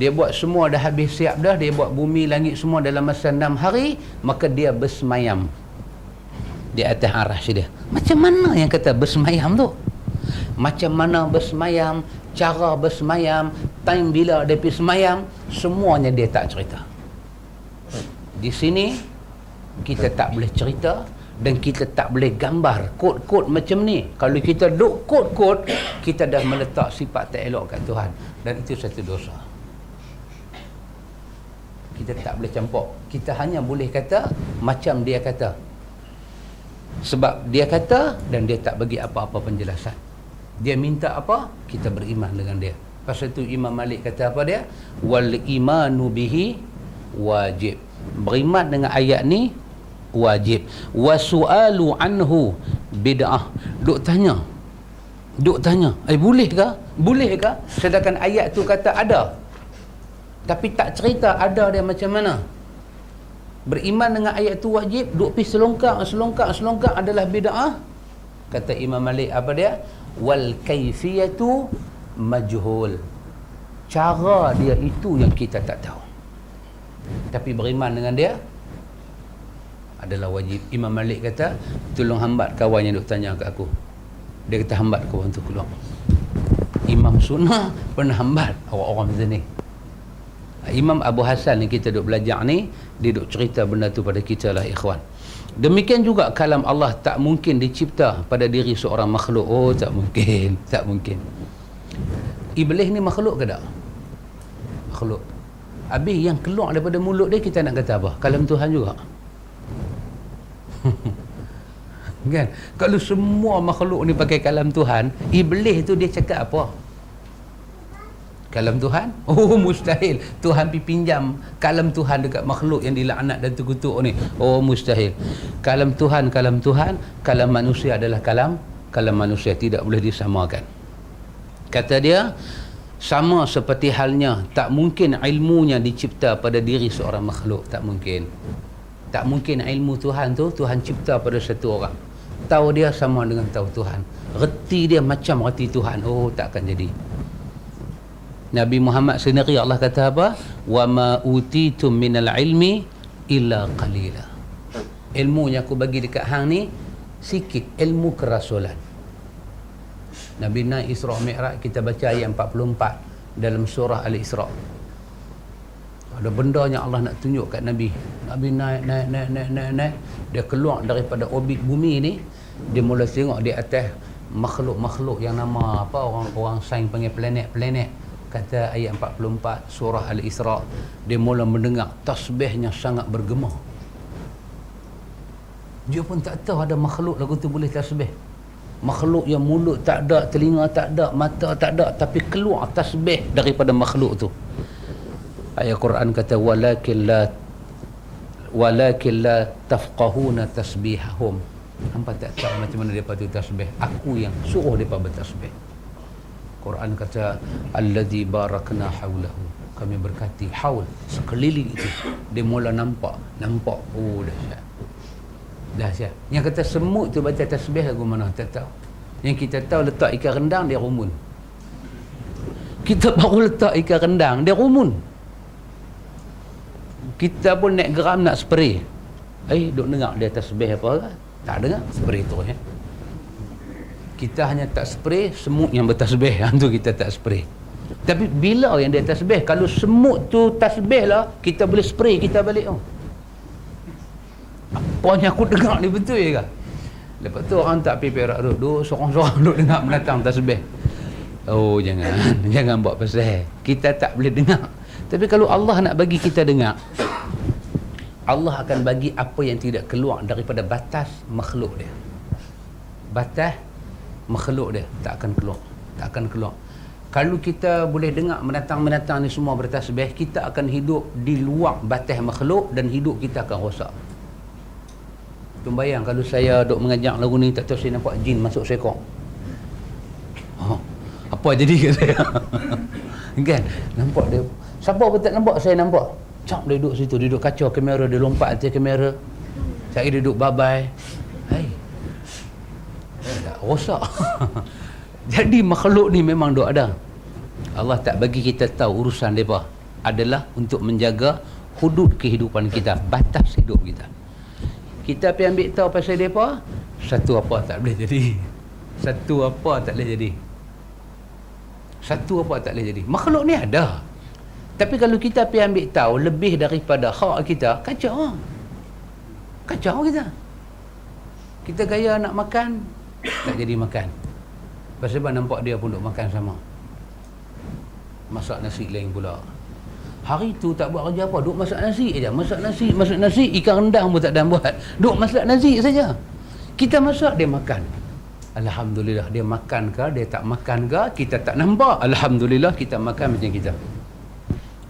dia buat semua dah habis siap dah, dia buat bumi langit semua dalam masa 6 hari, maka dia bersemayam di atas arasy dia. Macam mana yang kata bersemayam tu? Macam mana bersemayam, cara bersemayam, time bila dia pergi semayam, semuanya dia tak cerita. Di sini kita tak boleh cerita dan kita tak boleh gambar kod-kod macam ni. Kalau kita duk kod-kod, kita dah meletak sifat tak elok kat Tuhan, dan itu satu dosa. Kita tak boleh campur. Kita hanya boleh kata macam dia kata. Sebab dia kata dan dia tak bagi apa-apa penjelasan. Dia minta apa, kita beriman dengan dia. Pasal tu Imam Malik kata apa dia? Wal imanu bihi wajib. Beriman dengan ayat ni wajib. Wasu'alu anhu bid'ah. Duk tanya, boleh ke? Sedangkan ayat tu kata ada, tapi tak cerita ada dia macam mana. Beriman dengan ayat tu wajib, duk pergi selongkak adalah bid'ah. Kata Imam Malik apa dia? Wal kaifiyatu majhul. Cara dia itu yang kita tak tahu, tapi beriman dengan dia adalah wajib. Imam Malik kata, tolong hambat kawan yang duk tanya kat aku. Dia kata hambat kawan tu keluar. Imam sunnah pernah hambat orang-orang macam ni. Imam Abu Hasan yang kita duk belajar ni, dia duk cerita benda tu pada kita lah ikhwan. Demikian juga kalam Allah tak mungkin dicipta pada diri seorang makhluk. Oh, tak mungkin. Iblis ni makhluk ke tak? Makhluk. Habis yang keluar daripada mulut dia kita nak kata apa? Kalam Tuhan juga. Kan? Kalau semua makhluk ni pakai kalam Tuhan, iblis tu dia cakap apa? Kalam Tuhan? Oh, mustahil. Tuhan pergi pinjam kalam Tuhan dekat makhluk yang dilaknat dan terkutuk ni. Oh, mustahil. Kalam Tuhan, kalam manusia adalah kalam manusia, tidak boleh disamakan. Kata dia, sama seperti halnya tak mungkin ilmunya dicipta pada diri seorang makhluk. Tak mungkin ilmu Tuhan tu Tuhan cipta pada satu orang. Tahu dia sama dengan tahu Tuhan. Reti dia macam reti Tuhan. Oh, takkan jadi. Nabi Muhammad sendiri Allah kata apa? Wa ma utitum minal ilmi illa qalila. Ilmu yang aku bagi dekat hang ni sikit, ilmu kerasulan. Nabi naik Isra Mi'raj, kita baca ayat 44 dalam surah Al-Isra. Ada benda yang Allah nak tunjuk kat Nabi. Nabi naik. Dia keluar daripada orbit bumi ni, dia mula tengok di atas makhluk-makhluk yang nama apa, orang sains panggil planet-planet. Kata ayat 44 surah Al-Isra, dia mula mendengar tasbihnya sangat bergema. Dia pun tak tahu ada makhluk lagu tu boleh tasbih. Makhluk yang mulut tak ada, telinga tak ada, mata tak ada, tapi keluar tasbih daripada makhluk tu. Ayat Quran kata walakin la tafqahuna tasbihahum. Hampa tak tahu macam mana depa tu tasbih. Aku yang suruh depa bertasbih. Quran kata allazi barakna haulahu. Kami berkati haul, sekeliling itu. Dia mula nampak. Oh, dahsyat. Yang kata semut tu baca tasbih lagu mana tak tahu. Yang kita tahu letak ikan rendang dia rumun. Kita baru letak ikan rendang dia rumun. Kita pun naik geram nak spray. Duk dengar dia tasbih apa ke? Tak dengar, spray tu ya. Kita hanya tak spray semut yang bertasbih. Tu kita tak spray. Tapi bila yang dia tasbih, kalau semut tu tasbih lah, kita boleh spray kita balik. Apa yang aku dengar ni betul ke? Lepas tu orang tak pergi Perak duduk sorang-sorang duduk dengar menatang tasbih. Oh, jangan buat pasal. Kita tak boleh dengar. Tapi kalau Allah nak bagi kita dengar, Allah akan bagi apa yang tidak keluar daripada batas makhluk dia. Batas makhluk dia tak akan keluar. Kalau kita boleh dengar menatang-menatang ni semua bertasbih, kita akan hidup di luar batas makhluk dan hidup kita akan rosak. Tu bayang kalau saya duk mengajak lagu ni, tak tahu saya nampak jin masuk seekor. Apa jadi kat saya? Kan? Nampak dia. Siapa pun tak nampak, saya nampak. Cak dia duduk situ, dia duduk kacau kamera, dia lompat atas kamera. Saya duduk babai. Tak rosak. Jadi makhluk ni memang duk ada. Allah tak bagi kita tahu urusan mereka adalah untuk menjaga hudud kehidupan kita, batas hidup kita. Kita pergi ambil tahu pasal mereka, satu apa tak boleh jadi. Satu apa tak boleh jadi. Makhluk ni ada. Tapi kalau kita pergi ambil tahu lebih daripada hak kita, kacau kita. Kita gaya nak makan, tak jadi makan. Pasal nampak dia pun duk makan sama. Masak nasi lain pula. Hari tu tak buat kerja apa, duk masak nasi aja. Masak nasi, ikan rendang pun tak ada buat. Duk masak nasi saja. Kita masak, dia makan. Alhamdulillah, dia makan ke, dia tak makan ke, kita tak nampak. Alhamdulillah, kita makan macam kita.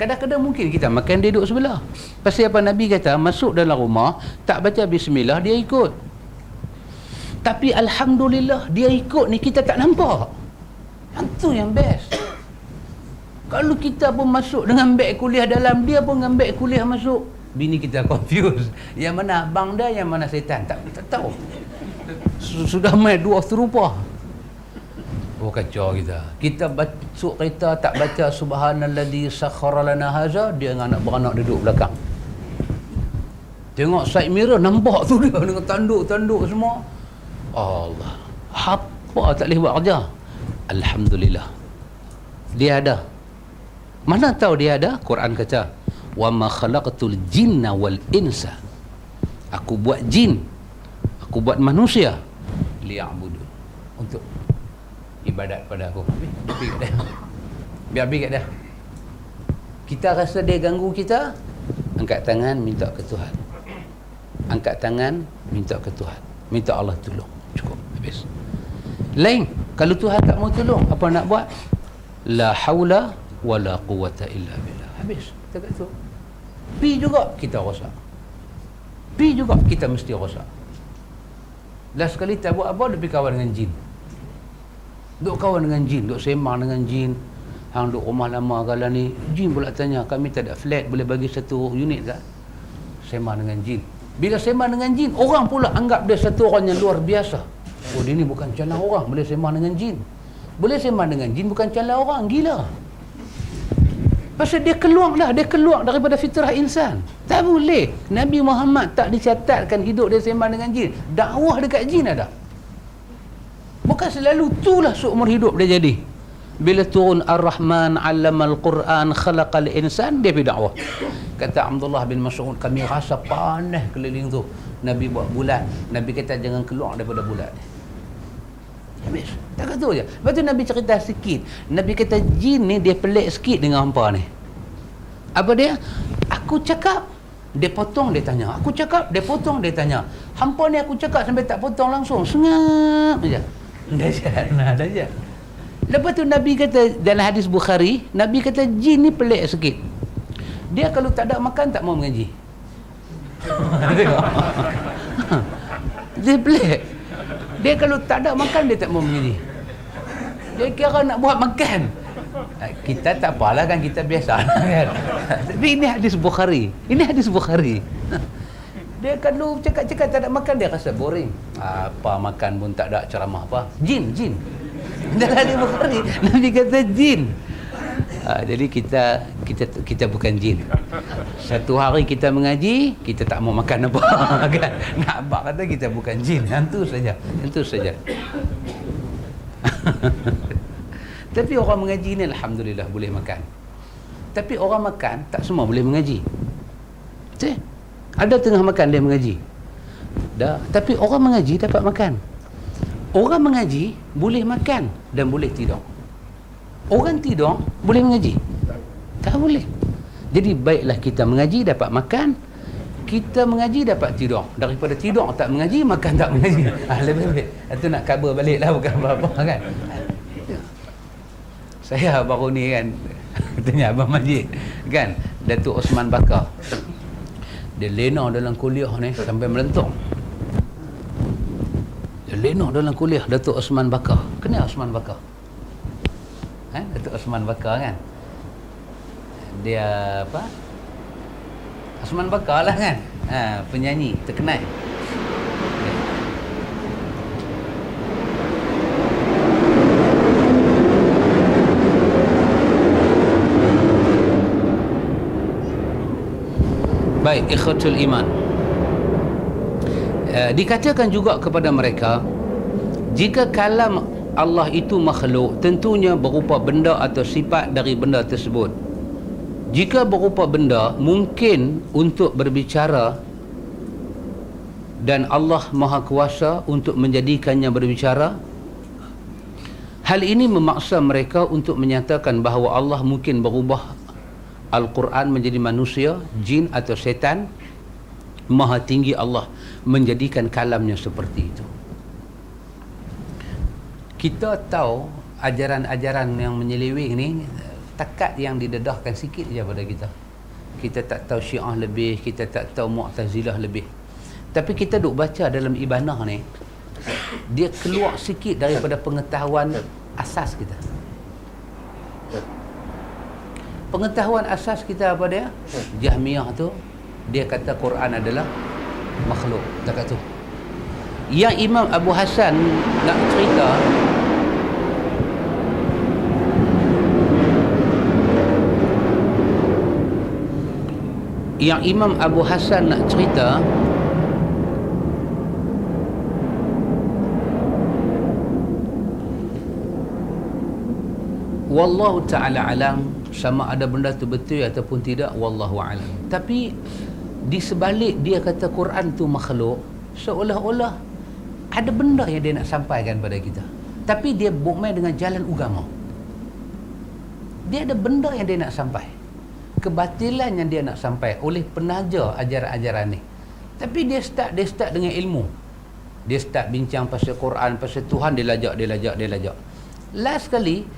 Kadang-kadang mungkin kita makan, dia duduk sebelah. Pasal apa Nabi kata, masuk dalam rumah, tak baca bismillah, dia ikut. Tapi Alhamdulillah, dia ikut ni kita tak nampak. Itu yang best. Kalau kita pun masuk dengan beg kuliah dalam, dia pun dengan beg kuliah masuk, bini kita confused. Yang mana abang dia, yang mana setan, tak tahu. Sudah main dua serupa. Oh, kacau kita masuk kereta tak baca subhanalladzi sakhkhara lana haza, dia dengan anak beranak duduk belakang. Tengok side mirror, nampak tu dia dengan tanduk-tanduk semua. Allah, apa tak boleh buat kerja. Alhamdulillah, dia ada. Mana tahu dia ada? Quran kata, wa ma khalaqtul jinna wal insa, aku buat jin, aku buat manusia, liya'budun, untuk ibadat pada aku. Biar habis kat dia. Kita rasa dia ganggu kita, angkat tangan minta ke Tuhan. Angkat tangan minta ke Tuhan, minta Allah tolong. Cukup, habis. Lain, kalau Tuhan tak mau tolong, apa nak buat? La haula wala quwata illa billah. Habis. Kita kat tu. Pi juga kita rosak. Pi juga kita mesti rosak. Last sekali tak buat apa, dia pergi kawan dengan jin. Duk kawan dengan jin, duk sembang dengan jin. Hang duk rumah lama kala ni, jin pula tanya, kami tak ada flat, boleh bagi satu unit tak? Sembang dengan jin. Bila sembang dengan jin, orang pula anggap dia satu orang yang luar biasa. Oh, dia ni bukan calon orang, boleh sembang dengan jin. Boleh sembang dengan jin, bukan calon orang, gila. Pasal dia keluar daripada fitrah insan. Tak boleh. Nabi Muhammad tak dicatatkan hidup dia sembang dengan jin. Dakwah dekat jin ada. Bukan selalu itulah seumur hidup dia jadi. Bila turun Ar-Rahman 'allamal Quran khalaqal insan, dia pergi dakwah. Kata Abdullah bin Mas'ud, kami rasa panas keliling tu. Nabi buat bulat. Nabi kata jangan keluar daripada bulat. Habis. Tak kata je. Lepas tu Nabi cerita sikit. Nabi kata jin ni dia pelik sikit dengan hampa ni. Apa dia? Aku cakap, dia potong, dia tanya. Aku cakap, dia potong, dia tanya. Hampa ni aku cakap sampai tak potong langsung. Sengap je. Dahsyat. Lepas tu Nabi kata dalam hadis Bukhari, Nabi kata jin ni pelik sikit. Dia kalau tak ada makan tak mau mengaji. Dia pelik. Dia kalau tak ada makan dia tak mau mengaji. Dia kira nak buat makan. Kita tak apalah kan, kita biasa kan. Tapi ini hadis Bukhari. Dia kalau cakap-cakap tak ada makan, dia rasa boring. Apa makan pun tak ada ceramah apa. Jin. Dalam hadis Bukhari, Nabi kata jin. Jadi kita bukan jin. Satu hari kita mengaji, kita tak mau makan apa kan. Nak abang kata kita bukan jin. Itu saja. Tapi orang mengaji ni alhamdulillah boleh makan. Tapi orang makan tak semua boleh mengaji. Ada tengah makan dia mengaji. Tapi orang mengaji dapat makan. Orang mengaji boleh makan dan boleh tidur. Orang tidur boleh mengaji? Tak boleh. Jadi baiklah kita mengaji dapat makan, kita mengaji dapat tidur. Daripada tidur tak mengaji, makan tak mengaji. Lebih baik. Itu nak cover balik lah, bukan apa-apa kan. Saya baru ni kan tanya Abang Majid kan, Datuk Osman Bakar. Dia lena dalam kuliah ni sampai melentung. Dia lena dalam kuliah Datuk Osman Bakar. Kenal Osman Bakar? Datuk Osman Bakar kan, dia apa, Osman Bakar lah kan, penyanyi terkenal. Baik, ikhwatul iman, dikatakan juga kepada mereka, jika kalam Allah itu makhluk, tentunya berupa benda atau sifat dari benda tersebut. Jika berupa benda, mungkin untuk berbicara, dan Allah Maha Kuasa untuk menjadikannya berbicara. Hal ini memaksa mereka untuk menyatakan bahawa Allah mungkin berubah Al-Quran menjadi manusia, jin atau setan. Maha tinggi Allah menjadikan kalamnya seperti itu. Kita tahu ajaran-ajaran yang menyeleweng ni takat yang didedahkan sikit je pada kita. Kita tak tahu Syiah lebih, kita tak tahu Mu'tazilah lebih. Tapi kita duk baca dalam Ibanah ni, dia keluar sikit daripada pengetahuan asas kita. Pengetahuan asas kita apa dia? Jahmiyah tu dia kata Quran adalah makhluk. Takat tu. Yang Imam Abu Hasan nak cerita, yang Imam Abu Hasan nak cerita, wallahu ta'ala alam, sama ada benda tu betul ataupun tidak, wallahu alam. Tapi di sebalik dia kata Quran tu makhluk, seolah-olah ada benda yang dia nak sampaikan pada kita. Tapi dia bermain dengan jalan agama. Dia ada benda yang dia nak sampai, kebatilan yang dia nak sampai oleh penaja ajaran-ajaran ni. Tapi dia start dengan ilmu. Dia start bincang pasal Quran, pasal Tuhan, dia lajak. Last sekali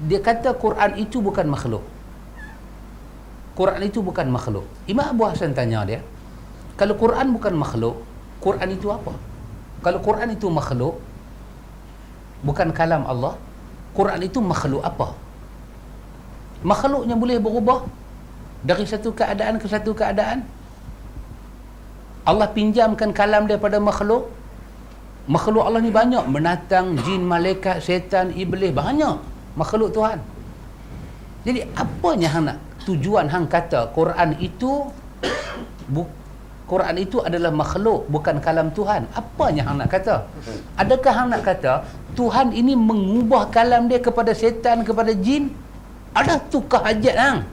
dia kata Quran itu bukan makhluk. Quran itu bukan makhluk. Imam Abu Hasan tanya dia, kalau Quran bukan makhluk, Quran itu apa? Kalau Quran itu makhluk, bukan kalam Allah, Quran itu makhluk apa? Makhluknya boleh berubah dari satu keadaan ke satu keadaan. Allah pinjamkan kalam daripada makhluk. Makhluk Allah ni banyak, binatang, jin, malaikat, syaitan, iblis, banyak makhluk Tuhan. Jadi apanya hang nak tujuan hang kata Quran itu Quran itu adalah makhluk, bukan kalam Tuhan? Apanya hang nak kata? Adakah hang nak kata Tuhan ini mengubah kalam dia kepada syaitan, kepada jin? Ada tukar hajat hang.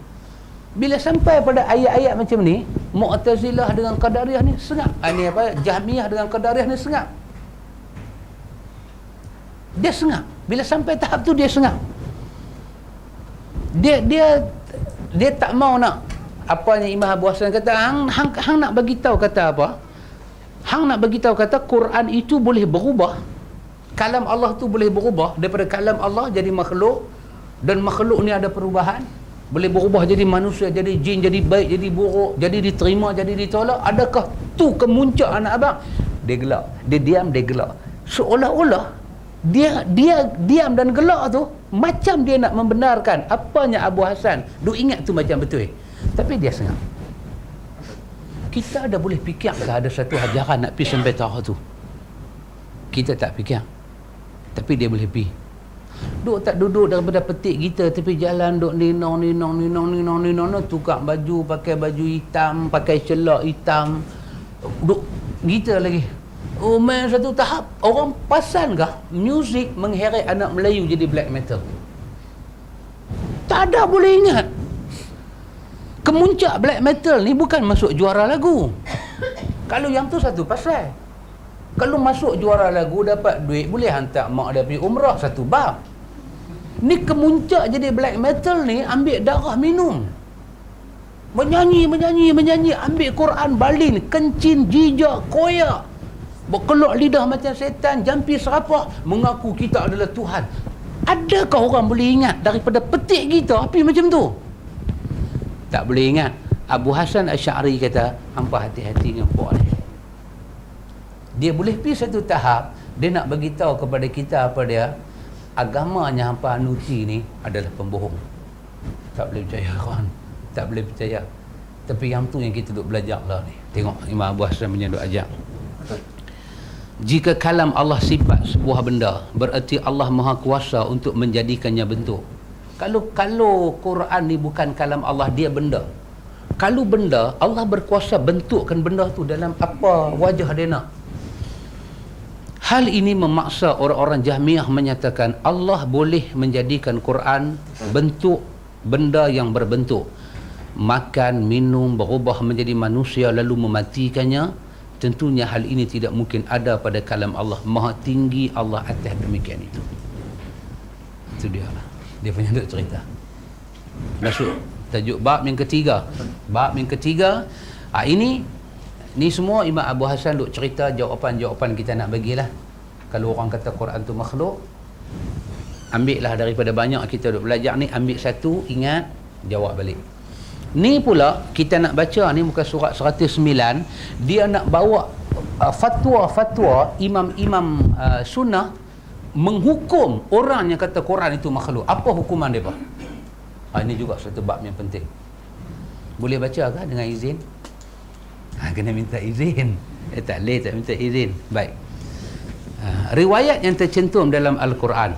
Bila sampai pada ayat-ayat macam ni, Mu'tazilah dengan Qadariyah ni sengap. Ini apa? Jahmiyah dengan Qadariyah ni sengap. Dia sengap. Bila sampai tahap tu dia sengap. Dia tak mau nak apa yang Imam Abu Hasan kata. Hang nak bagi tahu kata apa? Hang nak bagi tahu kata Quran itu boleh berubah. Kalam Allah tu boleh berubah daripada kalam Allah jadi makhluk, dan makhluk ni ada perubahan, boleh berubah jadi manusia, jadi jin, jadi baik, jadi buruk, jadi diterima, jadi ditolak. Adakah tu kemuncak anak abang? Dia gelak. Dia diam, dia gelak. Seolah-olah dia diam dan gelak tu macam dia nak membenarkan apanya Abu Hasan duk ingat tu macam betul. Tapi dia sengap. Kita ada boleh fikir ke ada satu ajaran nak pergi sampai tahap tu? Kita tak fikir. Tapi dia boleh pergi. Duk tak duduk daripada petik kita tepi jalan, duk ninong, tukar baju, pakai baju hitam, pakai celak hitam, duk kita lagi. Oh, main satu tahap, orang pasan kah muzik mengheret anak Melayu jadi black metal? Tak ada boleh ingat. Kemuncak black metal ni bukan masuk juara lagu. Kalau yang tu satu pasal. Kalau masuk juara lagu dapat duit, boleh hantar mak dia pergi umrah, satu bab. Ni kemuncak jadi black metal ni ambil darah minum. Menyanyi, ambil Quran balin, kencin, jijak, koyak. Berkelok lidah macam setan, jampi serapah, mengaku kita adalah Tuhan. Adakah orang boleh ingat daripada petik kita api macam tu? Tak boleh ingat. Abu Hasan Asy'ari kata, hampa hati-hati dengan puak ni. Dia boleh pergi satu tahap, dia nak bagi tahu kepada kita apa dia, agamanya hampa anuti ni adalah pembohong. Tak boleh percaya kawan. Tak boleh percaya. Tapi yang tu yang kita duk belajar lah ni. Tengok Imam Abu Hasan punya duk ajar. Jika kalam Allah sifat sebuah benda, bererti Allah Maha Kuasa untuk menjadikannya bentuk. Kalau Quran ni bukan kalam Allah, dia benda. Kalau benda, Allah berkuasa bentukkan benda tu dalam apa wajah dia nak. Hal ini memaksa orang-orang Jahmiyah menyatakan Allah boleh menjadikan Quran bentuk benda yang berbentuk. Makan, minum, berubah menjadi manusia lalu mematikannya. Tentunya hal ini tidak mungkin ada pada kalam Allah. Maha tinggi Allah atas demikian itu. Itu dia lah. Dia punya duk cerita. Masuk tajuk bab yang ketiga. Bab yang ketiga, ini semua Imam Abu Hasan duk cerita jawapan-jawapan kita nak bagilah. Kalau orang kata Quran tu makhluk, ambil lah daripada banyak kita duk belajar ni, ambil satu, ingat, jawab balik. Ni pula kita nak baca ni muka surat 109, dia nak bawa fatwa-fatwa imam-imam sunnah menghukum orang yang kata Quran itu makhluk. Apa hukuman dia, Pak? Ini juga satu bab yang penting. Boleh baca ke dengan izin? Kena minta izin. Tak boleh tak minta izin. Baik. Riwayat yang tercantum dalam Al-Quran.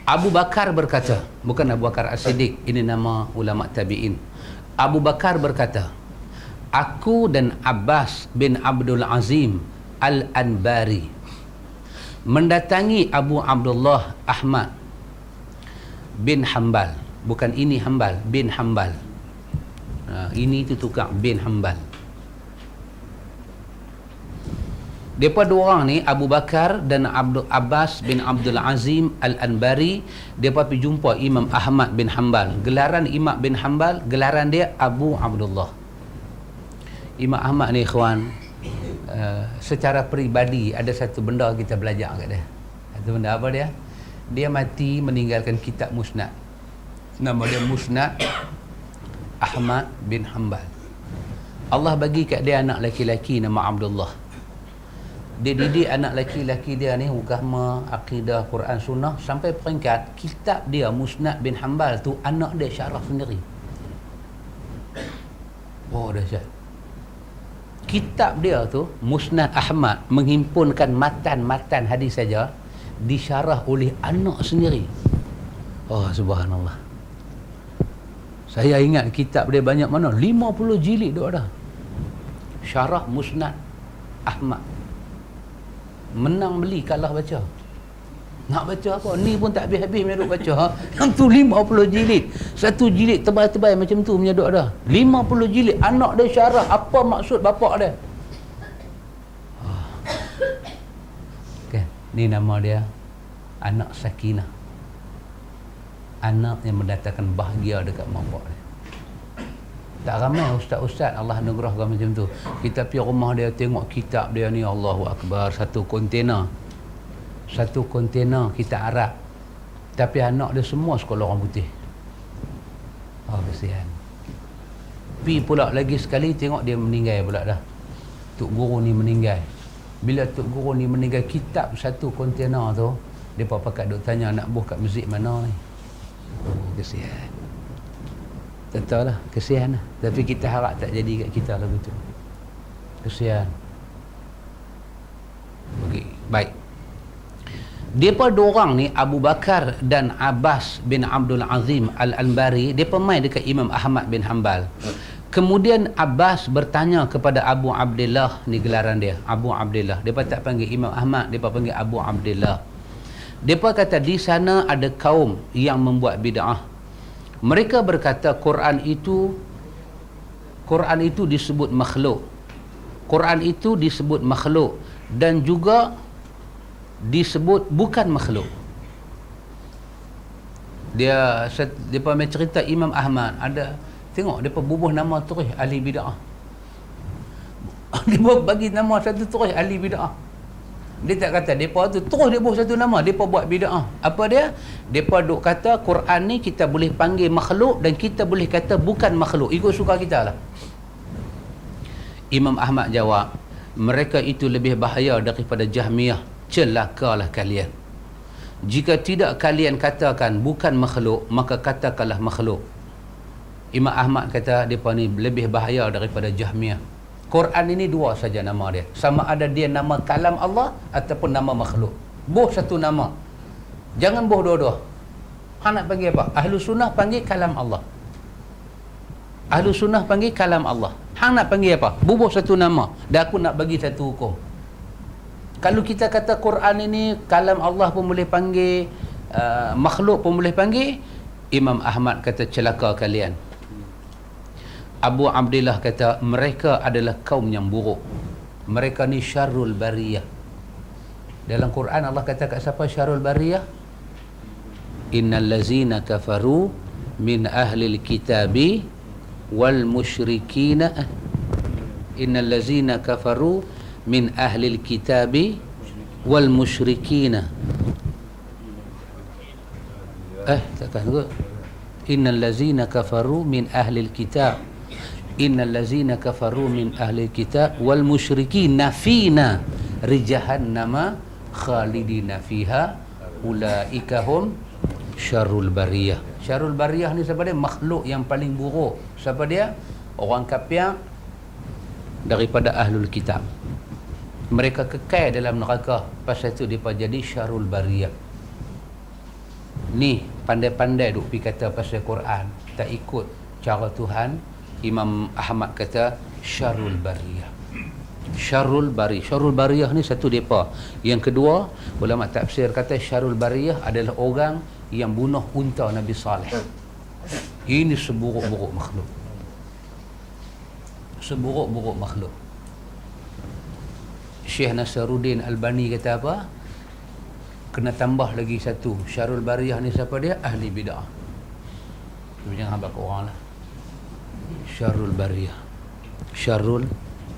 Abu Bakar berkata, bukan Abu Bakar As-Siddiq, ini nama ulama tabi'in. Abu Bakar berkata, aku dan Abbas bin Abdul Azim Al-Anbari mendatangi Abu Abdullah Ahmad bin Hanbal. Bukan ini Hanbal, bin Hanbal. Ini tu tukar, bin Hanbal. Mereka dua orang ni, Abu Bakar dan Abbas bin Abdul Azim Al-Anbari, mereka pergi jumpa Imam Ahmad bin Hanbal. Gelaran Imam bin Hanbal, gelaran dia Abu Abdullah. Imam Ahmad ni ikhwan, secara peribadi ada satu benda kita belajar kat dia. Satu benda apa dia? Dia mati meninggalkan kitab musnad. Nama dia Musnad Ahmad bin Hanbal. Allah bagi kat dia anak laki-laki nama Abdullah. Dia didik anak laki-laki dia ni agama, akidah, Quran, sunnah, sampai peringkat kitab dia Musnad bin Hanbal tu anak dia syarah sendiri. Oh, dahsyat. Kitab dia tu Musnad Ahmad menghimpunkan matan-matan hadis saja, disyarah oleh anak sendiri. Oh, subhanallah. Saya ingat kitab dia banyak mana? 50 jilid dah ada. Syarah Musnad Ahmad. Menang beli, kalah baca. Nak baca apa? Ni pun tak habis-habis punya duk baca. Yang tu 50 jilid. Satu jilid tebal-tebal macam tu punya duk ada. 50 jilid. Anak dia syarah. Apa maksud bapak dia? Okay. Ni nama dia anak Sakinah. Anak yang mendatangkan bahagia dekat mak bapak dia. Tak ramai ustaz-ustaz Allah anugerahkan macam tu. Kita pergi rumah dia, tengok kitab dia ni, Allahu Akbar, satu kontena kita Arab, tapi anak dia semua sekolah orang putih. Oh, kesian. Pergi pula lagi sekali, tengok dia meninggal pula dah. Tok guru ni meninggal. Bila tok guru ni meninggal, kitab satu kontena tu, depa pakat duk tanya nak buh kat masjid mana ni. Oh, kesian. Tak lah, kesian lah. Tapi kita harap tak jadi kat kita lah betul. Kesian. Okey, baik. Depa dua orang ni, Abu Bakar dan Abbas bin Abdul Azim Al-Anbari, depa mai dekat Imam Ahmad bin Hanbal. Kemudian Abbas bertanya kepada Abu Abdullah, ni gelaran dia, Abu Abdullah. Depa tak panggil Imam Ahmad, depa panggil Abu Abdullah. Depa kata di sana ada kaum yang membuat bid'ah. Mereka berkata Quran itu disebut makhluk. Quran itu disebut makhluk dan juga disebut bukan makhluk. Dia pernah cerita Imam Ahmad ada, tengok depa bubuh nama terus ahli bid'ah. Dia bagi nama satu terus ahli bid'ah. Dia tak kata depa tu terus dia buat satu nama, depa buat bid'ah. Apa dia? Depa duk kata Quran ni kita boleh panggil makhluk dan kita boleh kata bukan makhluk, ikut suka kita lah. Imam Ahmad jawab, mereka itu lebih bahaya daripada Jahmiyah. Celakalah kalian. Jika tidak kalian katakan bukan makhluk, maka katakanlah makhluk. Imam Ahmad kata depa ni lebih bahaya daripada Jahmiyah. Quran ini dua saja nama dia. Sama ada dia nama kalam Allah ataupun nama makhluk. Boh satu nama. Jangan boh dua-dua. Hang nak panggil apa? Ahlu sunnah panggil kalam Allah. Ahlu sunnah panggil kalam Allah. Hang nak panggil apa? Bubuh satu nama. Dan aku nak bagi satu hukum. Kalau kita kata Quran ini kalam Allah pun boleh panggil, makhluk pun boleh panggil, Imam Ahmad kata celaka kalian. Abu Abdullah kata mereka adalah kaum yang buruk. Mereka ni syarrul bariyah. Dalam Quran Allah kata kat siapa syarrul bariyah? Innal ladzina kafaru min ahlil kitabi wal musyrikina. Innal ladzina kafaru min ahlil kitabi wal musyrikina takkan ke innal ladzina kafaru min ahlil kitab innal ladzina kafaru min ahlil kitab wal musyrikina fina rijahannama khalidina fiha ulaika hum syarrul bariyah. Syarrul bariyah ni siapa dia? Makhluk yang paling buruk. Siapa dia? Orang kafir daripada ahlul kitab. Mereka kekal dalam neraka, pasal tu mereka jadi syarrul bariyah. Ni pandai-pandai duk pergi kata pasal Quran, tak ikut cara Tuhan. Imam Ahmad kata syarrul bariyah. Syarrul bariyah. Syarrul bariyah ni satu depa. Yang kedua, ulama tafsir kata syarrul bariyah adalah orang yang bunuh unta Nabi Saleh. Ini seburuk-buruk makhluk. Seburuk-buruk makhluk. Syekh Nasruddin Albani kata apa? Kena tambah lagi satu. Syarrul bariyah ni siapa dia? Ahli bid'ah. Jangan habaq orang lah. Syarrul bariyah. Syarrul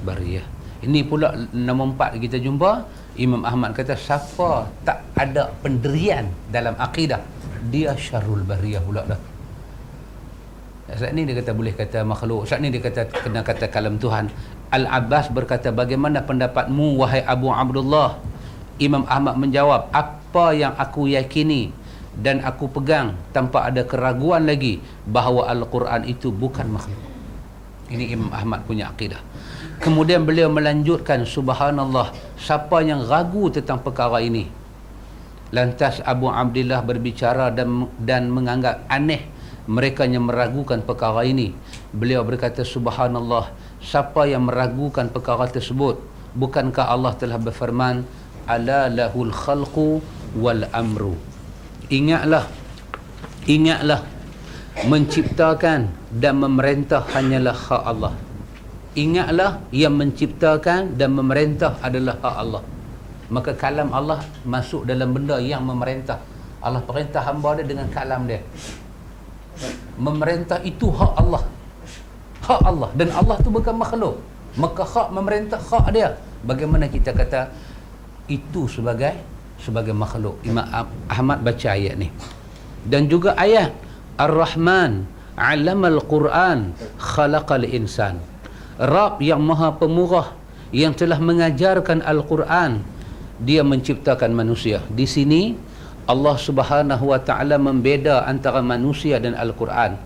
bariyah. Ini pula nombor 4 kita jumpa. Imam Ahmad kata siapa tak ada pendirian dalam akidah, dia syarrul bariyah pula dah. Saat ni dia kata boleh kata makhluk. Saat ni dia kata kena kata kalam Tuhan. Al-Abbas berkata, bagaimana pendapatmu wahai Abu Abdullah? Imam Ahmad menjawab, apa yang aku yakini dan aku pegang tanpa ada keraguan lagi bahawa Al-Quran itu bukan makhluk. Ini Imam Ahmad punya akidah. Kemudian beliau melanjutkan, subhanallah, siapa yang ragu tentang perkara ini? Lantas Abu Abdullah berbicara dan menganggap aneh mereka yang meragukan perkara ini. Beliau berkata, subhanallah, siapa yang meragukan perkara tersebut? Bukankah Allah telah berfirman, ala lahul khalqu wal amru. Ingatlah, menciptakan dan memerintah hanyalah hak Allah. Ingatlah, yang menciptakan dan memerintah adalah hak Allah. Maka kalam Allah masuk dalam benda yang memerintah. Allah perintah hamba dia dengan kalam dia. Memerintah itu hak Allah. Hak Allah. Dan Allah tu bukan makhluk. Maka hak memerintah hak dia. Bagaimana kita kata itu sebagai makhluk? Imam Ahmad baca ayat ni. Dan juga ayat Ar-Rahman 'allamal Quran khalaqal insan. Rabb yang maha pemurah, yang telah mengajarkan Al-Quran, dia menciptakan manusia. Di sini Allah Subhanahu wa taala membeda antara manusia dan Al-Quran.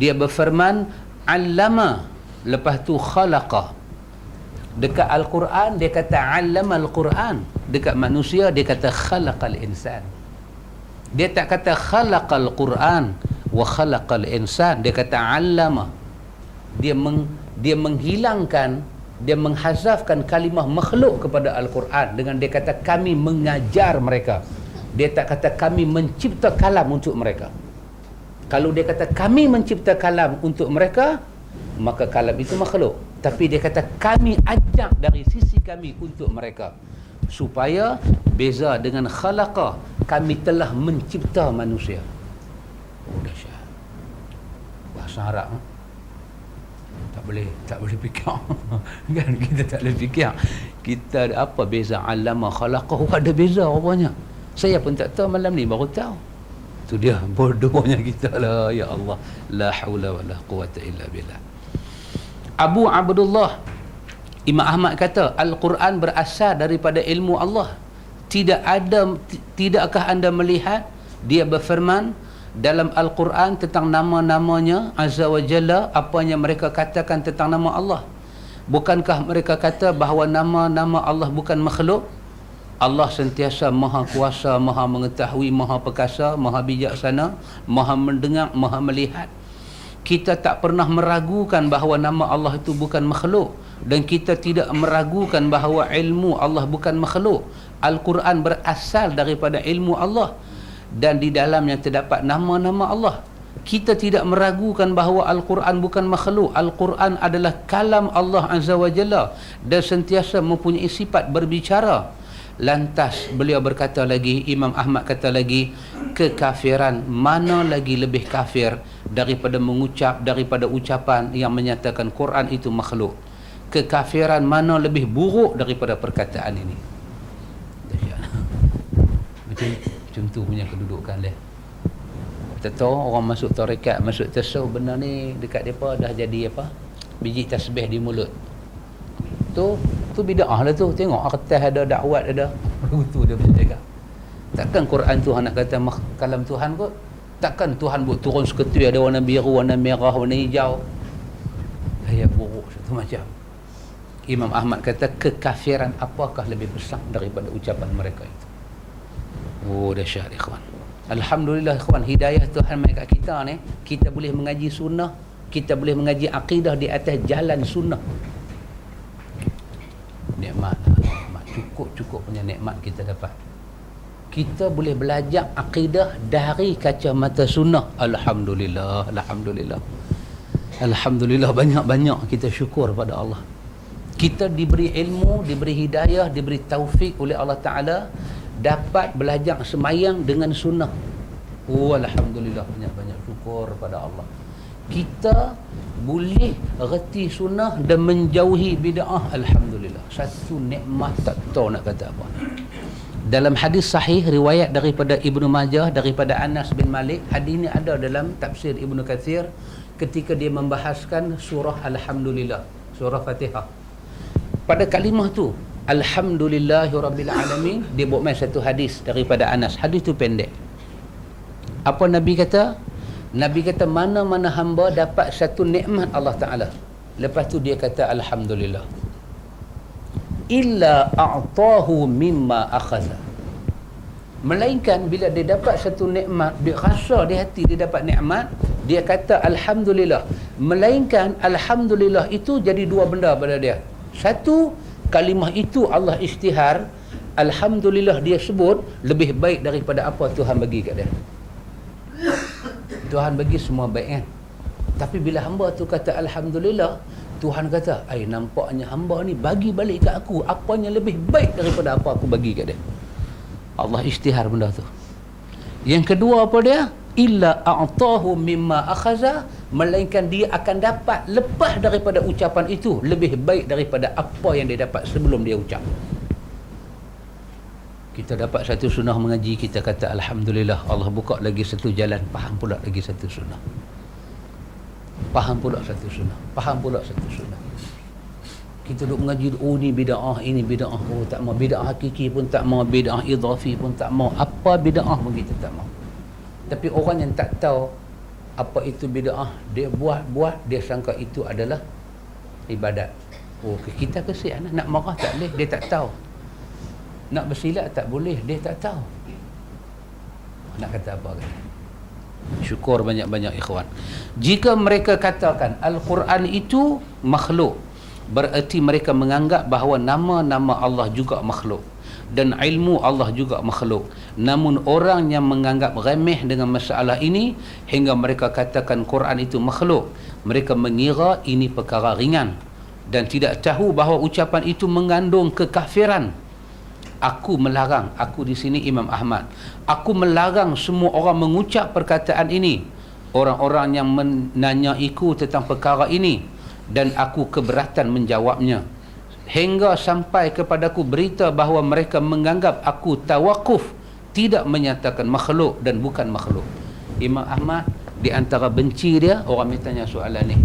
Dia berfirman 'allama, lepas tu khalaqa. Dekat Al-Quran dia kata 'allama Al-Quran, dekat manusia dia kata khalaqal insan. Dia tak kata khalaqal Quran wa khalaqal insan, dia kata 'allama. Dia menghilangkan, dia menghazafkan kalimah makhluk kepada Al-Quran dengan dia kata kami mengajar mereka. Dia tak kata kami mencipta kalam untuk mereka. Kalau dia kata kami mencipta kalam untuk mereka, maka kalam itu makhluk. Tapi dia kata kami ajak dari sisi kami untuk mereka, supaya beza dengan khalaqa, kami telah mencipta manusia. Oh dahsyat. Bahasa Arab tak boleh fikir. Kan kita tak boleh fikir. Kita apa beza allama khalaqahu? Ada beza rupanya. Saya pun tak tahu, malam ni baru tahu. Tu dia bodohnya kita lah, ya Allah. La haula wala quwata illa billah. Abu Abdullah Imam Ahmad kata Al-Quran berasal daripada ilmu Allah. Tidakkah anda melihat dia berfirman dalam Al-Quran tentang nama-namanya Azza wa Jalla, apa yang mereka katakan tentang nama Allah? Bukankah mereka kata bahawa nama-nama Allah bukan makhluk? Allah sentiasa maha kuasa, maha mengetahui, maha perkasa, maha bijaksana, maha mendengar, maha melihat. Kita tak pernah meragukan bahawa nama Allah itu bukan makhluk, dan kita tidak meragukan bahawa ilmu Allah bukan makhluk. Al-Quran berasal daripada ilmu Allah, dan di dalamnya terdapat nama-nama Allah. Kita tidak meragukan bahawa Al-Quran bukan makhluk. Al-Quran adalah kalam Allah Azza wa Jalla dan sentiasa mempunyai sifat berbicara. Lantas beliau berkata lagi, Imam Ahmad kata lagi, kekafiran mana lagi lebih kafir daripada ucapan yang menyatakan Quran itu makhluk? Kekafiran mana lebih buruk daripada perkataan ini? Dahsyat. Macam tu punya kedudukan dia. Kita tahu orang masuk tarekat, masuk tasawuf, benda ni dekat depa dah jadi apa? Biji tasbih di mulut. Tu bid'ah lah tu. Tengok kertas ada, dakwat ada. Tu dia punya cakap. Takkan Quran tu nak kata kalam Tuhan kot? Takkan Tuhan buat turun seketui ada warna biru, warna merah, warna hijau. Ayat buruk satu macam. Imam Ahmad kata kekafiran apakah lebih besar daripada ucapan mereka itu. Oh, dahsyat ikhwan. Alhamdulillah ikhwan, hidayah Tuhan mai kat kita ni, kita boleh mengaji sunnah, kita boleh mengaji akidah di atas jalan sunnah. Nikmat, cukup punya nikmat kita dapat. Kita boleh belajar akidah dari kacamata sunnah. Alhamdulillah, alhamdulillah. Alhamdulillah, banyak-banyak kita syukur pada Allah. Kita diberi ilmu, diberi hidayah, diberi taufik oleh Allah Ta'ala, dapat belajar semayang dengan sunnah. Oh, alhamdulillah, banyak-banyak syukur pada Allah. Kita boleh reti sunnah dan menjauhi bid'ah. Alhamdulillah, satu nikmat tak tahu nak kata apa. Dalam hadis sahih riwayat daripada Ibnu Majah daripada Anas bin Malik, hadis ini ada dalam tafsir Ibnu Katsir ketika dia membahaskan surah Alhamdulillah, surah Fatihah. Pada kalimah tu Alhamdulillahirabbil alamin, dia buat main satu hadis daripada Anas. Hadis tu pendek. Apa Nabi kata? Nabi kata mana-mana hamba dapat satu nikmat Allah Ta'ala, lepas tu dia kata Alhamdulillah, illa a'tahu mimma akhadha, melainkan bila dia dapat satu nikmat, dia rasa di hati dia dapat nikmat, dia kata Alhamdulillah, melainkan Alhamdulillah itu jadi dua benda pada dia. Satu, kalimah itu Allah isytihar, Alhamdulillah dia sebut lebih baik daripada apa Tuhan bagi kat dia. Tuhan bagi semua baik kan, tapi bila hamba tu kata Alhamdulillah, Tuhan kata, nampaknya hamba ni bagi balik kat aku apanya lebih baik daripada apa aku bagi kat dia. Allah isytihar benda tu. Yang kedua apa dia? Illa a'tahu mimma akhaza, melainkan dia akan dapat lepas daripada ucapan itu lebih baik daripada apa yang dia dapat sebelum dia ucap. Kita dapat satu sunnah mengaji, kita kata Alhamdulillah, Allah buka lagi satu jalan, faham pula lagi satu sunnah. Faham pula satu sunnah, faham pula satu sunnah. Kita duduk mengaji, oh ni bid'ah, ini bid'ah, oh tak mau bid'ah hakiki pun tak mau, bid'ah idhafi pun tak mau, apa bid'ah pun kita tak mau. Tapi orang yang tak tahu apa itu bid'ah, dia buat, dia sangka itu adalah ibadat. Oh, kita kesian, nak marah tak boleh, dia tak tahu. Nak bersilat tak boleh, dia tak tahu. Nak kata apa kan? Syukur banyak-banyak ikhwan. Jika mereka katakan Al-Quran itu makhluk, bererti mereka menganggap bahawa nama-nama Allah juga makhluk dan ilmu Allah juga makhluk. Namun orang yang menganggap remeh dengan masalah ini hingga mereka katakan Quran itu makhluk, mereka mengira ini perkara ringan dan tidak tahu bahawa ucapan itu mengandung kekafiran. Aku melarang, aku di sini Imam Ahmad, aku melarang semua orang mengucap perkataan ini, orang-orang yang menanyaiku tentang perkara ini, dan aku keberatan menjawabnya, hingga sampai kepadaku berita bahawa mereka menganggap aku tawakuf, tidak menyatakan makhluk dan bukan makhluk. Imam Ahmad di antara benci dia, orang bertanya soalan ni,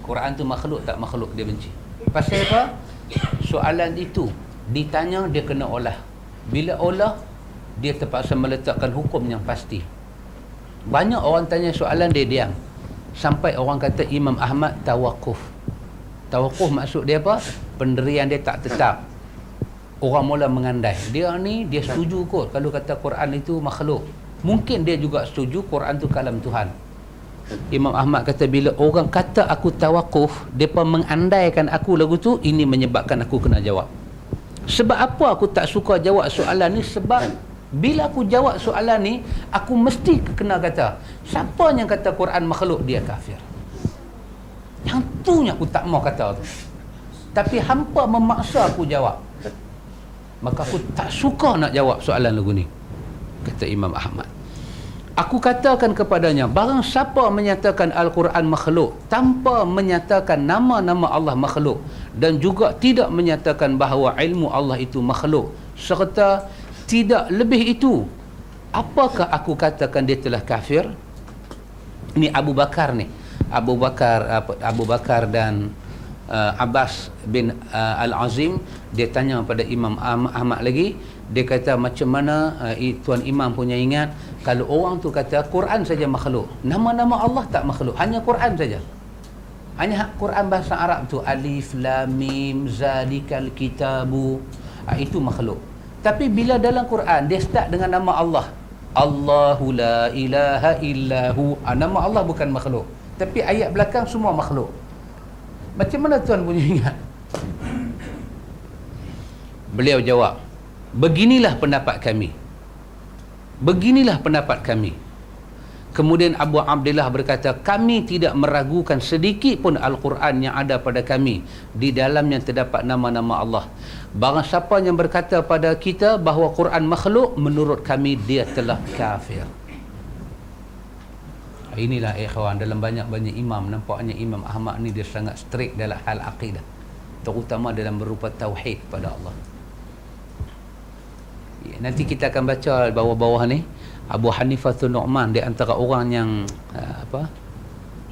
Quran tu makhluk tak makhluk, dia benci. Pasal apa? Soalan itu ditanya, dia kena olah. Bila olah, dia terpaksa meletakkan hukum yang pasti. Banyak orang tanya soalan, dia diam. Sampai orang kata Imam Ahmad tawakuf. Tawakuf maksud dia apa? Pendirian dia tak tetap. Orang mula mengandai, dia ni, dia setuju kot kalau kata Quran itu makhluk. Mungkin dia juga setuju Quran tu kalam Tuhan. Imam Ahmad kata, bila orang kata aku tawakuf, mereka mengandaikan aku lagu tu, ini menyebabkan aku kena jawab. Sebab apa aku tak suka jawab soalan ni? Sebab bila aku jawab soalan ni, aku mesti kena kata, siapa yang kata Quran makhluk, dia kafir. Yang tu yang aku tak mau kata tu. Tapi hampa memaksa aku jawab, maka aku tak suka nak jawab soalan lagu ni. Kata Imam Ahmad, aku katakan kepadanya, barang siapa menyatakan Al-Quran makhluk tanpa menyatakan nama-nama Allah makhluk, dan juga tidak menyatakan bahawa ilmu Allah itu makhluk, serta tidak lebih itu. Apakah aku katakan dia telah kafir? Ini Abu Bakar ni. Abu Bakar dan Abbas bin Al-Azim, dia tanya pada Imam Ahmad lagi, dia kata macam mana Tuan Imam punya ingat kalau orang tu kata Quran saja makhluk, nama-nama Allah tak makhluk, hanya Quran saja, hanya Quran bahasa Arab tu, alif lam mim zalikal kitabu, itu makhluk. Tapi bila dalam Quran dia start dengan nama Allah, Allahu la ilaha illahu, nama Allah bukan makhluk, tapi ayat belakang semua makhluk. Macam mana tuan punya ingat? Beliau jawab, beginilah pendapat kami. Beginilah pendapat kami. Kemudian Abu Abdullah berkata, kami tidak meragukan sedikit pun Al-Quran yang ada pada kami. Di dalamnya terdapat nama-nama Allah. Barang siapa yang berkata pada kita bahawa Quran makhluk, menurut kami dia telah kafir. Inilah ikhwan, dalam banyak-banyak imam, nampaknya Imam Ahmad ni dia sangat strict dalam hal akidah, terutama dalam berupa tauhid kepada Allah. Nanti kita akan baca bawah-bawah ni, Abu Hanifah Nu'man, dia antara orang yang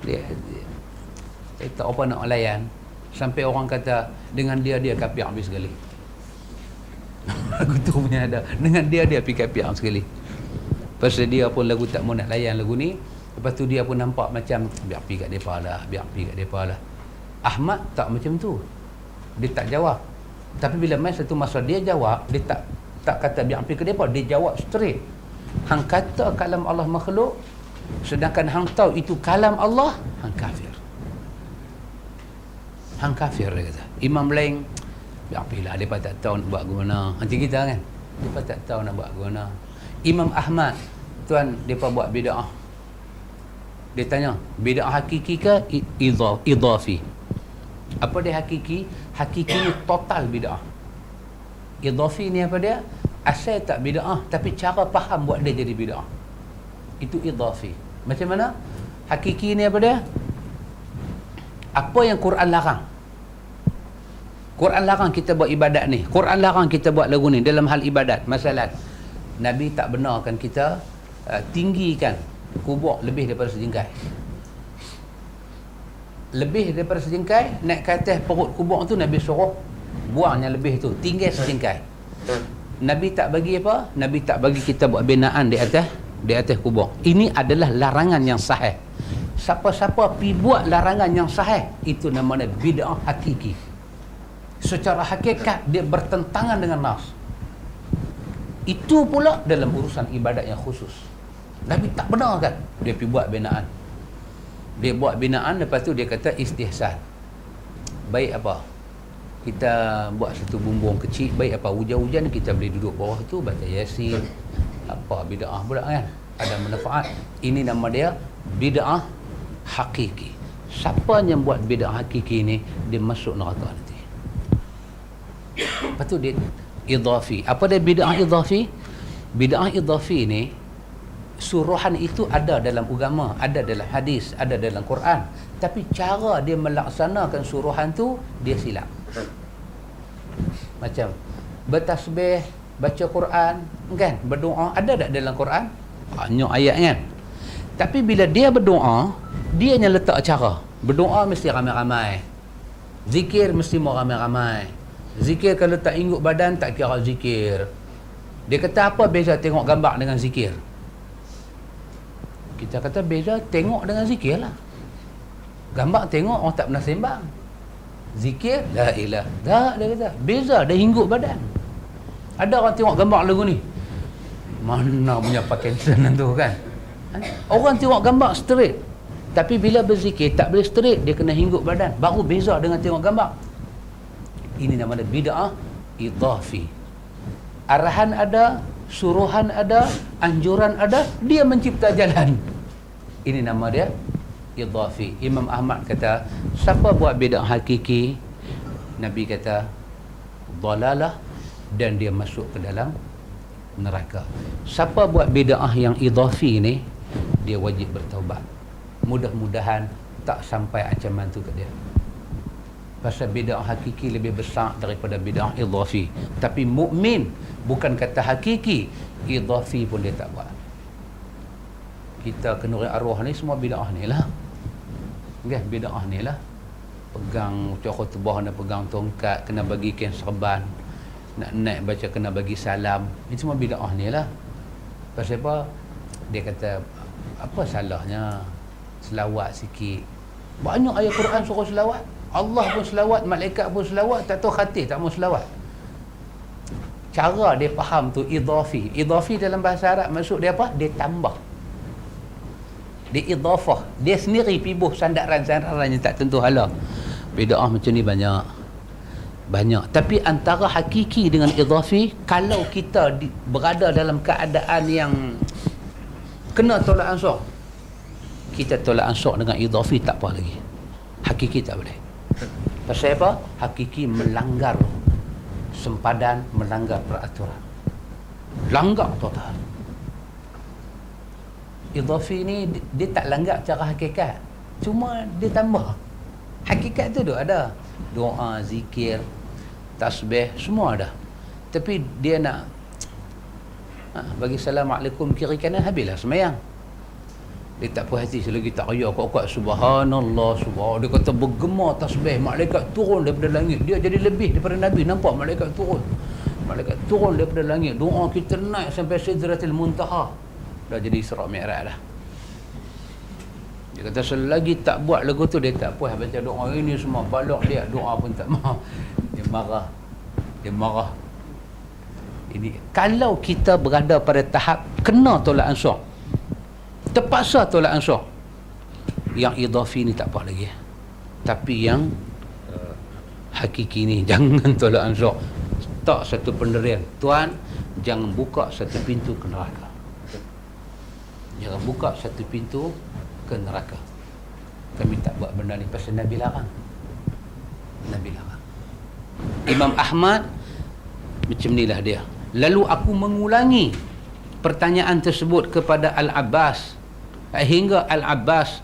dia tak apa nak layan, sampai orang kata dengan dia kafir habis sekali. Lagu tu punya ada, dengan dia pergi kafir sekali. Pasal dia pun lagu tak mau nak layan lagu ni. Lepas tu dia pun nampak macam biar pergi kat depa lah. Ahmad tak macam tu. Dia tak jawab. Tapi bila mai satu masa dia jawab, dia tak kata biar pergi ke depa, dia jawab straight. Hang kata kalam Allah makhluk, sedangkan hang tahu itu kalam Allah, hang kafir. Hang kafir, dia kata. Imam lain biar pergilah, depa tak tahu nak buat guna. Nanti kita kan, depa tak tahu nak buat guna. Imam Ahmad, tuan depa buat bid'ah. Dia tanya, bid'ah hakiki ke idafi? Apa dia hakiki? Hakiki ni total bid'ah. Idafi ni apa dia? Asal tak bid'ah, tapi cara faham buat dia jadi bid'ah. Itu idafi. Macam mana? Hakiki ni apa dia? Apa yang Quran larang? Quran larang kita buat ibadat ni. Quran larang kita buat lagu ni dalam hal ibadat. Masalah, Nabi tak benarkan kita tinggikan kubur lebih daripada sejengkai. Lebih daripada sejengkai, naik ke atas perut kubur tu, Nabi suruh buang yang lebih tu, tinggal sejengkai. Nabi tak bagi apa? Nabi tak bagi kita buat binaan di atas kubur. Ini adalah larangan yang sahih. Siapa-siapa pi buat larangan yang sahih, itu namanya bid'ah hakiki. Secara hakikat dia bertentangan dengan nas. Itu pula dalam urusan ibadat yang khusus. Nabi tak benar kan? Dia pergi buat binaan. Dia buat binaan, lepas tu dia kata istihsan. Baik apa? Kita buat satu bumbung kecil, baik apa? Hujan-hujan kita boleh duduk bawah tu, baca Yasin. Apa bid'ah pula kan? Ada manfaat. Ini nama dia bid'ah hakiki. Siapa yang buat bid'ah hakiki ni, dia masuk neraka nanti. Lepas tu dia idafi. Apa dia bid'ah idafi? Bid'ah idafi ni, suruhan itu ada dalam agama, ada dalam hadis, ada dalam Quran, tapi cara dia melaksanakan suruhan tu dia silap. Macam bertasbih, baca Quran kan, berdoa, ada tak dalam Quran? Banyak ayat kan. Tapi bila dia berdoa, dia yang letak cara. Berdoa mesti ramai-ramai, zikir mesti mau ramai-ramai. Zikir kalau tak ingut badan tak kira zikir. Dia kata apa beza tengok gambar dengan zikir? Kita kata beza tengok dengan zikir lah. Gambar tengok orang tak pernah sembang. Zikir la ilah. Tak, dia kata beza, dia hinggup badan. Ada orang tengok gambar lagu ni, mana punya Parkinson tu kan. Orang tengok gambar straight, tapi bila berzikir tak boleh straight, dia kena hinggup badan. Baru beza dengan tengok gambar. Ini nama dia bid'ah idafi. Arahan ada, suruhan ada, anjuran ada, dia mencipta jalan. Ini nama dia idafi. Imam Ahmad kata, siapa buat bid'ah hakiki, Nabi kata dalalah, dan dia masuk ke dalam neraka. Siapa buat bid'ah yang idafi ni, dia wajib bertaubat. Mudah-mudahan tak sampai ancaman tu ke dia. Pasal bid'ah hakiki lebih besar daripada bid'ah idhafi. Tapi mukmin bukan kata hakiki, idhafi pun dia tak buat. Kita kenduri arwah ni semua bid'ah ni lah. Okay, bid'ah ni lah. Pegang ucap khutbah, nak pegang tongkat, kena bagi kain serban, nak naik baca kena bagi salam. Ini semua bid'ah ni lah. Pasal apa? Dia kata, apa salahnya selawat sikit? Banyak ayat Quran suruh selawat. Allah pun selawat, malaikat pun selawat, tak tahu khatib tak mau selawat. Cara dia faham tu idhafi. Idhafi dalam bahasa Arab maksud dia apa? Dia tambah. Dia idhafah. Dia sendiri pibuh sandaran-sandaran yang tak tentu hala. Bid'ah macam ni banyak. Banyak. Tapi antara hakiki dengan idhafi, kalau kita berada dalam keadaan yang kena tolak ansur, kita tolak ansur dengan idhafi tak apa lagi. Hakiki tak boleh. Pasal apa? Hakiki melanggar sempadan, melanggar peraturan. Langgar total. Idhafi ni dia tak langgar cara hakikat. Cuma dia tambah. Hakikat tu ada. Doa, zikir, tasbih, semua ada. Tapi dia nak bagi Assalamualaikum kiri kanan, habislah semayang. Dia tak puas hati selagi tak raya kuat-kuat subhanallah, subhanallah. Dia kata bergema tasbih, malaikat turun daripada langit. Dia jadi lebih daripada Nabi. Nampak malaikat turun. Malaikat turun daripada langit. Doa kita naik sampai Sidratil Muntaha. Dah jadi Isra Mi'raj dah. Dia kata selagi tak buat lagu tu, dia tak puas baca doa ini semua. Balak dia, doa pun tak mahu. Dia marah. Dia marah. Ini kalau kita berada pada tahap kena tolak ansur, terpaksa tolak ansur, yang idhafi ni tak apa lagi. Tapi yang hakiki ni jangan tolak ansur. Tak satu pendirian, tuan jangan buka satu pintu ke neraka. Jangan buka satu pintu ke neraka. Kami tak buat benda ni pasal Nabi larang. Nabi larang. Imam Ahmad macam inilah dia. Lalu aku mengulangi pertanyaan tersebut kepada Al-Abbas, hingga Al-Abbas,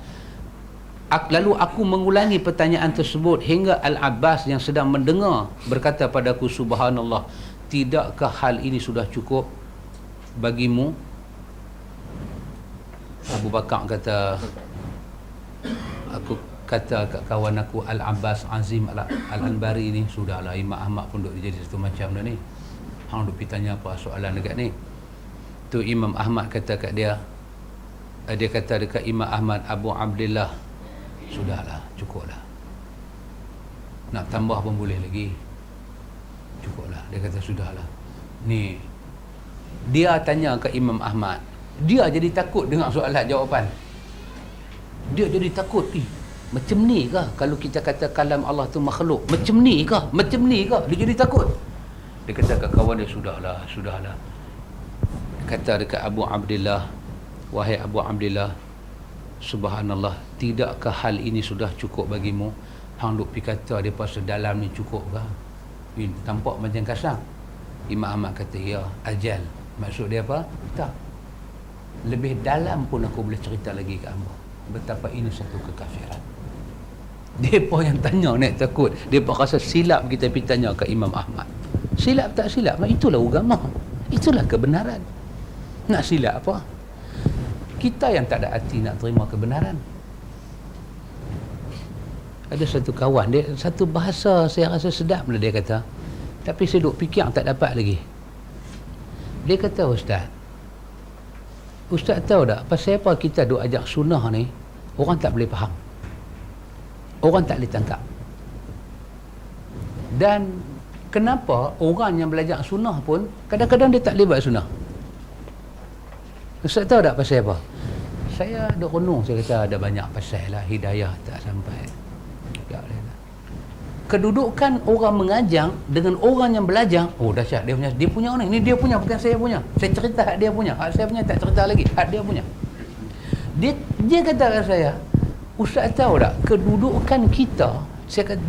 lalu aku mengulangi pertanyaan tersebut hingga Al-Abbas yang sedang mendengar berkata padaku, subhanallah, tidakkah hal ini sudah cukup bagimu? Abu Bakar kata, aku kata kat kawan aku Al-Abbas Azim Al-Anbari ni, sudahlah, Imam Ahmad pun duk jadi satu macam dah ni. Hang duk pergi tanya apa soalan dekat ni. Tu Imam Ahmad kata kat dia, dia kata dekat Imam Ahmad, Abu Abdillah, sudahlah, cukuplah. Nak tambah pun boleh lagi. Cukuplah. Dia kata sudahlah. Ni dia tanya ke Imam Ahmad, dia jadi takut dengar soalan jawapan. Dia jadi takut, macam ni kah kalau kita kata kalam Allah tu makhluk? Macam ni kah? Macam ni kah? Dia jadi takut. Dia kata kat kawan dia, sudahlah, sudahlah. Kata dekat Abu Abdillah, wahai Abu Abdillah, subhanallah, tidakkah hal ini sudah cukup bagimu? Hang duk pi kata dia pasal dalam ni cukup kah? Tampak macam kasar. Imam Ahmad kata, ya, ajal. Maksud dia apa? Tak. Lebih dalam pun aku boleh cerita lagi ke hamba betapa ini satu kekafiran. Depa yang tanya nak takut, depa rasa silap kita pergi tanya ke Imam Ahmad. Silap tak silap, itulah agama, itulah kebenaran. Nak silap apa? Kita yang tak ada hati nak terima kebenaran. Ada satu kawan dia, satu bahasa saya rasa sedap lah dia kata, tapi saya duk fikir tak dapat lagi. Dia kata, Ustaz tahu tak pasal apa kita duk ajak sunnah ni orang tak boleh faham, orang tak boleh tangkap. Dan kenapa orang yang belajar sunnah pun kadang-kadang dia tak boleh buat sunnah? Ustaz tahu tak pasal apa? Saya duk renung, saya kata ada banyak pasal lah, hidayah tak sampai. Kedudukan orang mengajar dengan orang yang belajar, oh dahsyat, dia punya ni dia punya, bukan saya punya. Saya cerita hak dia punya, hak saya punya tak cerita lagi, hak dia punya. Dia kata kat saya, Ustaz tahu tak kedudukan kita,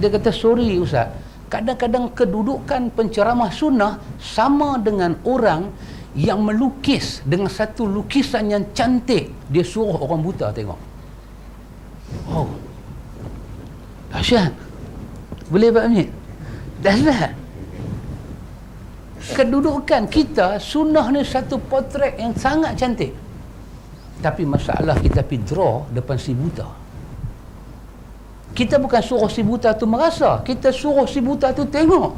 dia kata sorry Ustaz, kadang-kadang kedudukan penceramah sunnah sama dengan orang yang melukis dengan satu lukisan yang cantik, dia suruh orang buta tengok. Oh, dahsyat. Boleh Pak Amit? Dahsyat. Kedudukan kita, sunnah ni satu potret yang sangat cantik. Tapi masalah kita pergi draw depan si buta. Kita bukan suruh si buta tu merasa, kita suruh si buta tu tengok.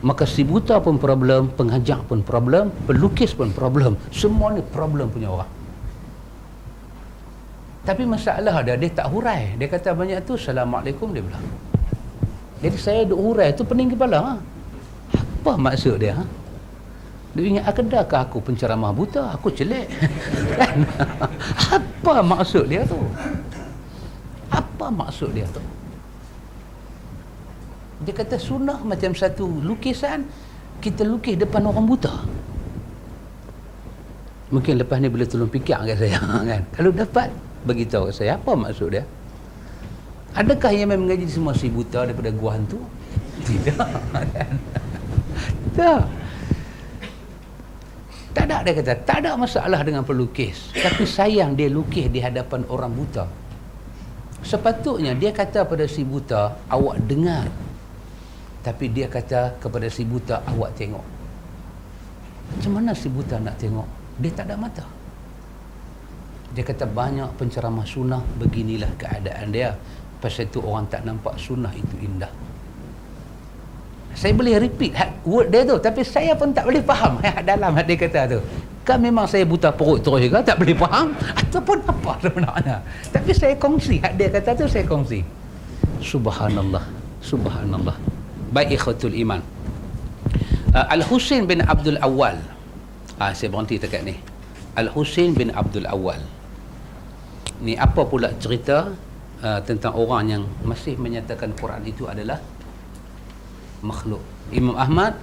Maka si buta pun problem, pengajar pun problem, pelukis pun problem. Semua ni problem punya orang. Tapi masalah dia tak hurai. Dia kata banyak tu, Assalamualaikum, dia bilang. Jadi saya duk hurai tu pening kepala. Ha? Apa maksud dia? Ha? Dia ingat, adakah aku penceramah buta? Aku celik. Kan? Apa maksud dia tu? Apa maksud dia tu? Dia kata sunnah macam satu lukisan, kita lukis depan orang buta. Mungkin lepas ni boleh tolong fikir kat saya. Kan? Kalau dapat, beritahu saya apa maksud dia. Adakah yang mengaji semua si buta daripada gua hantu? Tidak. Tak. Tak ada, dia kata, tak ada masalah dengan pelukis. Tapi sayang dia lukis di hadapan orang buta. Sepatutnya dia kata pada si buta, awak dengar. Tapi dia kata kepada si buta, awak tengok. Macam mana si buta nak tengok? Dia tak ada mata. Dia kata banyak penceramah sunnah, beginilah keadaan dia. Pasal itu orang tak nampak sunnah itu indah. Saya boleh repeat word dia tu, tapi saya pun tak boleh faham dalam dia kata tu. Kan memang saya buta perut terus juga, tak boleh faham ataupun apa sebenarnya. Tapi saya kongsi dia kata tu, saya kongsi. Subhanallah, subhanallah. Baik ikhwatul iman. Al-Husain bin Abdul Awal. Saya berhenti dekat ni. Al-Husain bin Abdul Awal. Ni apa pula cerita tentang orang yang masih menyatakan Quran itu adalah makhluk. Imam Ahmad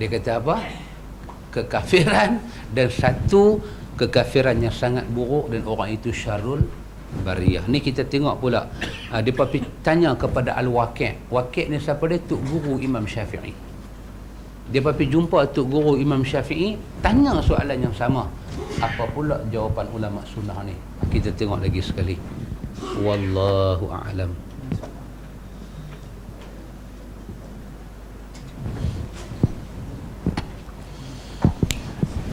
dia kata apa? Kekafiran, dan satu kekafiran yang sangat buruk, dan orang itu syarul bariyah. Ni kita tengok pula dia pergi tanya kepada Al-Waqi'. Waqi' ni siapa dia? Tok guru Imam Syafi'i. Dia pergi jumpa tok guru Imam Syafi'i, tanya soalan yang sama. Apa pula jawapan ulama sunnah ni? Kita tengok lagi sekali. Wallahu a'lam.